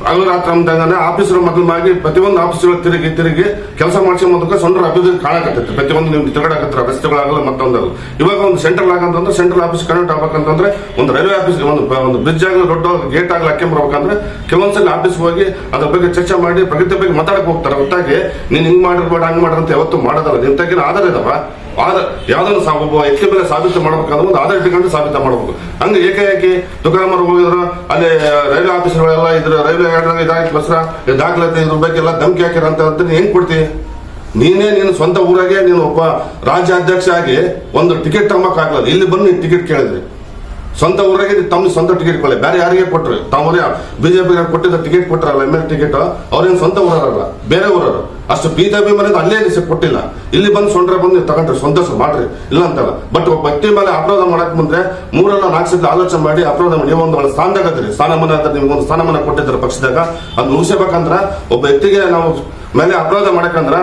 ಹಗಲು ರಾತ್ರಿ ಅಂತಾನೆ ಆಫೀಸರ್ ಮೊದಲಾಗಿ ಪ್ರತಿಯೊಂದು ಆಫೀಸ್ಗಳು ತಿರುಗಿ ಕೆಲಸ ಮಾಡಿಸೋ ಮೂಲಕ ಸೊಂಡ್ರ ಅಭಿವೃದ್ಧಿ ಕಾಣಕತ್ತೈತೆ. ಪ್ರತಿಯೊಂದು ನೀವು ತಿರುಗಾಡಕತ್ತಾರ, ರಸ್ತೆಗಳಾಗಲ್ಲ ಮತ್ತೊಂದಲ್ಲ. ಇವಾಗ ಒಂದು ಸೆಂಟ್ರಲ್ ಆಗಂತಂದ್ರೆ ಸೆಂಟ್ರಲ್ ಆಫೀಸ್ ಕನೆಕ್ಟ್ ಆಗ್ಬೇಕಂತಂದ್ರೆ ಒಂದು ರೈಲ್ವೆ ಆಫೀಸ್ ಒಂದು ಬ್ರಿಡ್ಜ್ ಆಗಲಿ ದೊಡ್ಡ ಗೇಟ್ ಆಗಲಿ ಹಾಕೊಂಡ್ಬರ್ಬೇಕಂದ್ರೆ ಕೆಲವೊಂದ್ಸಲ ಆಫೀಸ್ಗೆ ಹೋಗಿ ಅದ್ರ ಬಗ್ಗೆ ಚರ್ಚೆ ಮಾಡಿ ಪ್ರಗತಿ ಬಗ್ಗೆ ಮಾತಾಡಕ್ ಹೋಗ್ತಾರೆ. ಹೊತ್ತಾಗಿ ನೀನ್ ಹಿಂಗ್ ಮಾಡಿರ್ಬೇಡ ಹಂಗ್ ಮಾಡ್ರ ಅಂತ ಯಾವತ್ತೂ ಮಾಡೋದಲ್ಲ. ನಿಮ್ ತಗ್ಗಿನ ಆಧಾರ ಇದಾವ, ಯಾವ್ದನ್ನು ಒಬ್ಬ ವ್ಯಕ್ತಿ ಮೇಲೆ ಸಾಬೀತು ಮಾಡ್ಬೇಕಾದ್ರೆ ಒಂದು ಆಧಾರ ಇಟ್ಕೊಂಡು ಸಾಬೀತು ಮಾಡಬೇಕು. ಹಂಗೆ ಏಕಾಏಕಿ ತುಕಾರಾಂ ಅವರು ಹೋಗಿದ್ರು, ಅಲ್ಲಿ ರೈಲ್ವೆ ಆಫೀಸರ್ಗಳೆಲ್ಲ ಇದ್ರ ರೈಲ್ವೆ ಇದಾಗಿ ಬಸ್ರ ದಾಖಲಾತಿ ಇದ್ರ ಬಗ್ಗೆ ಎಲ್ಲ ಧಮಕಿ ಹಾಕಿರ ಅಂತ ಹೆಂಗ್ ಕೊಡ್ತೀವಿ? ನೀನು ಸ್ವಂತ ಊರಾಗೆ ನೀನು ಒಬ್ಬ ರಾಜ್ಯಾಧ್ಯಕ್ಷ ಆಗಿ ಒಂದು ಟಿಕೆಟ್ ತಗೊಂಬಕ್ ಆಗ್ಲದ. ಇಲ್ಲಿ ಬಂದು ನೀನು ಟಿಕೆಟ್ ಕೇಳಿದ್ರಿ, ಸ್ವಂತ ಊರಾಗೆ ತಮ್ಮ ಸ್ವಂತ ಟಿಕೆಟ್ ಕೊಳ್ಳಿ, ಬೇರೆ ಯಾರಿಗೆ ಕೊಟ್ರಿ ತಾವೇ ಬಿಜೆಪಿ ಕೊಟ್ಟಿದ್ದ ಟಿಕೆಟ್ ಕೊಟ್ಟರಲ್ಲ, ML ಟಿಕೆಟ್ ಅವ್ರೇನು ಸ್ವಂತ ಊರಲ್ಲ, ಬೇರೆ ಊರವರು. ಅಷ್ಟು ಬಿಜೆಪಿ ಮೇಲೆ ಅಲ್ಲೇ ಕೊಟ್ಟಿಲ್ಲ, ಇಲ್ಲಿ ಬಂದು ಸೊಂಡ್ರೆ ಬಂದು ತಗೊಂಡ್ರಿ, ಸಂತೋಷ ಮಾಡ್ರಿ, ಇಲ್ಲ ಅಂತಲ್ಲ. ಬಟ್ ಒಬ್ಬ ವ್ಯಕ್ತಿ ಮೇಲೆ ಅಪರಾಧ ಮಾಡಕ್ ಮುಂದೆ 3-4 ಸಲ ಆಲೋಚನೆ ಮಾಡಿ ಅಪರಾಧ ಮಾಡಿ ನೀವು ಒಂದು ಸ್ಥಾನದಾಗ ಅದ್ರಿ, ಸ್ಥಾನಮಾನ ಅದ, ನಿಮ್ಗೆ ಒಂದು ಸ್ಥಾನಮಾನ ಕೊಟ್ಟಿದ್ದಾರೆ ಪಕ್ಷದಾಗ, ಅದು ಉಳಿಸಬೇಕಂದ್ರ ಒಬ್ಬ ವ್ಯಕ್ತಿಗೆ ನಾವು ಮೇಲೆ ಅಪರಾಧ ಮಾಡಕಂದ್ರ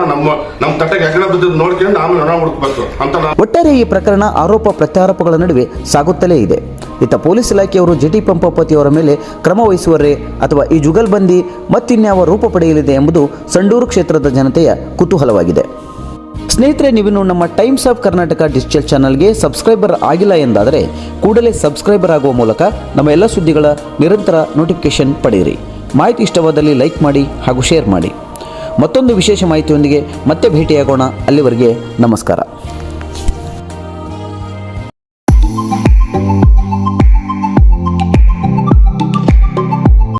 ನಮ್ಮ ತಟ್ಟೆಗೆ ಹೆಗಣ ಬಿದ್ದು ನೋಡ್ಕೊಂಡು ಆಮೇಲೆ ಹಣ ಹುಡುಕ್ಬೇಕು ಅಂತ. ಒಟ್ಟಾರೆ ಈ ಪ್ರಕರಣ ಆರೋಪ ಪ್ರತ್ಯಾರೋಪಗಳ ನಡುವೆ ಸಾಗುತ್ತಲೇ ಇದೆ. ಇತ್ತ ಪೊಲೀಸ್ ಇಲಾಖೆಯವರು ಜಿ ಟಿ ಪಂಪಪತಿಯವರ ಮೇಲೆ ಕ್ರಮ ವಹಿಸುವರೇ ಅಥವಾ ಈ ಜುಗಲ್ಬಂದಿ ಮತ್ತಿನ್ಯಾವ ರೂಪ ಪಡೆಯಲಿದೆ ಎಂಬುದು ಸಂಡೂರು ಕ್ಷೇತ್ರದ ಜನತೆಯ ಕುತೂಹಲವಾಗಿದೆ. ಸ್ನೇಹಿತರೆ, ನೀವಿನ್ನು ನಮ್ಮ ಟೈಮ್ಸ್ ಆಫ್ ಕರ್ನಾಟಕ ಡಿಜಿಟಲ್ ಚಾನಲ್ಗೆ ಸಬ್ಸ್ಕ್ರೈಬರ್ ಆಗಿಲ್ಲ ಎಂದಾದರೆ ಕೂಡಲೇ ಸಬ್ಸ್ಕ್ರೈಬರ್ ಆಗುವ ಮೂಲಕ ನಮ್ಮ ಎಲ್ಲ ಸುದ್ದಿಗಳ ನಿರಂತರ ನೋಟಿಫಿಕೇಶನ್ ಪಡೆಯಿರಿ. ಮಾಹಿತಿ ಇಷ್ಟವಾದಲ್ಲಿ ಲೈಕ್ ಮಾಡಿ ಹಾಗೂ ಶೇರ್ ಮಾಡಿ. ಮತ್ತೊಂದು ವಿಶೇಷ ಮಾಹಿತಿಯೊಂದಿಗೆ ಮತ್ತೆ ಭೇಟಿಯಾಗೋಣ. ಅಲ್ಲಿವರೆಗೆ ನಮಸ್ಕಾರ.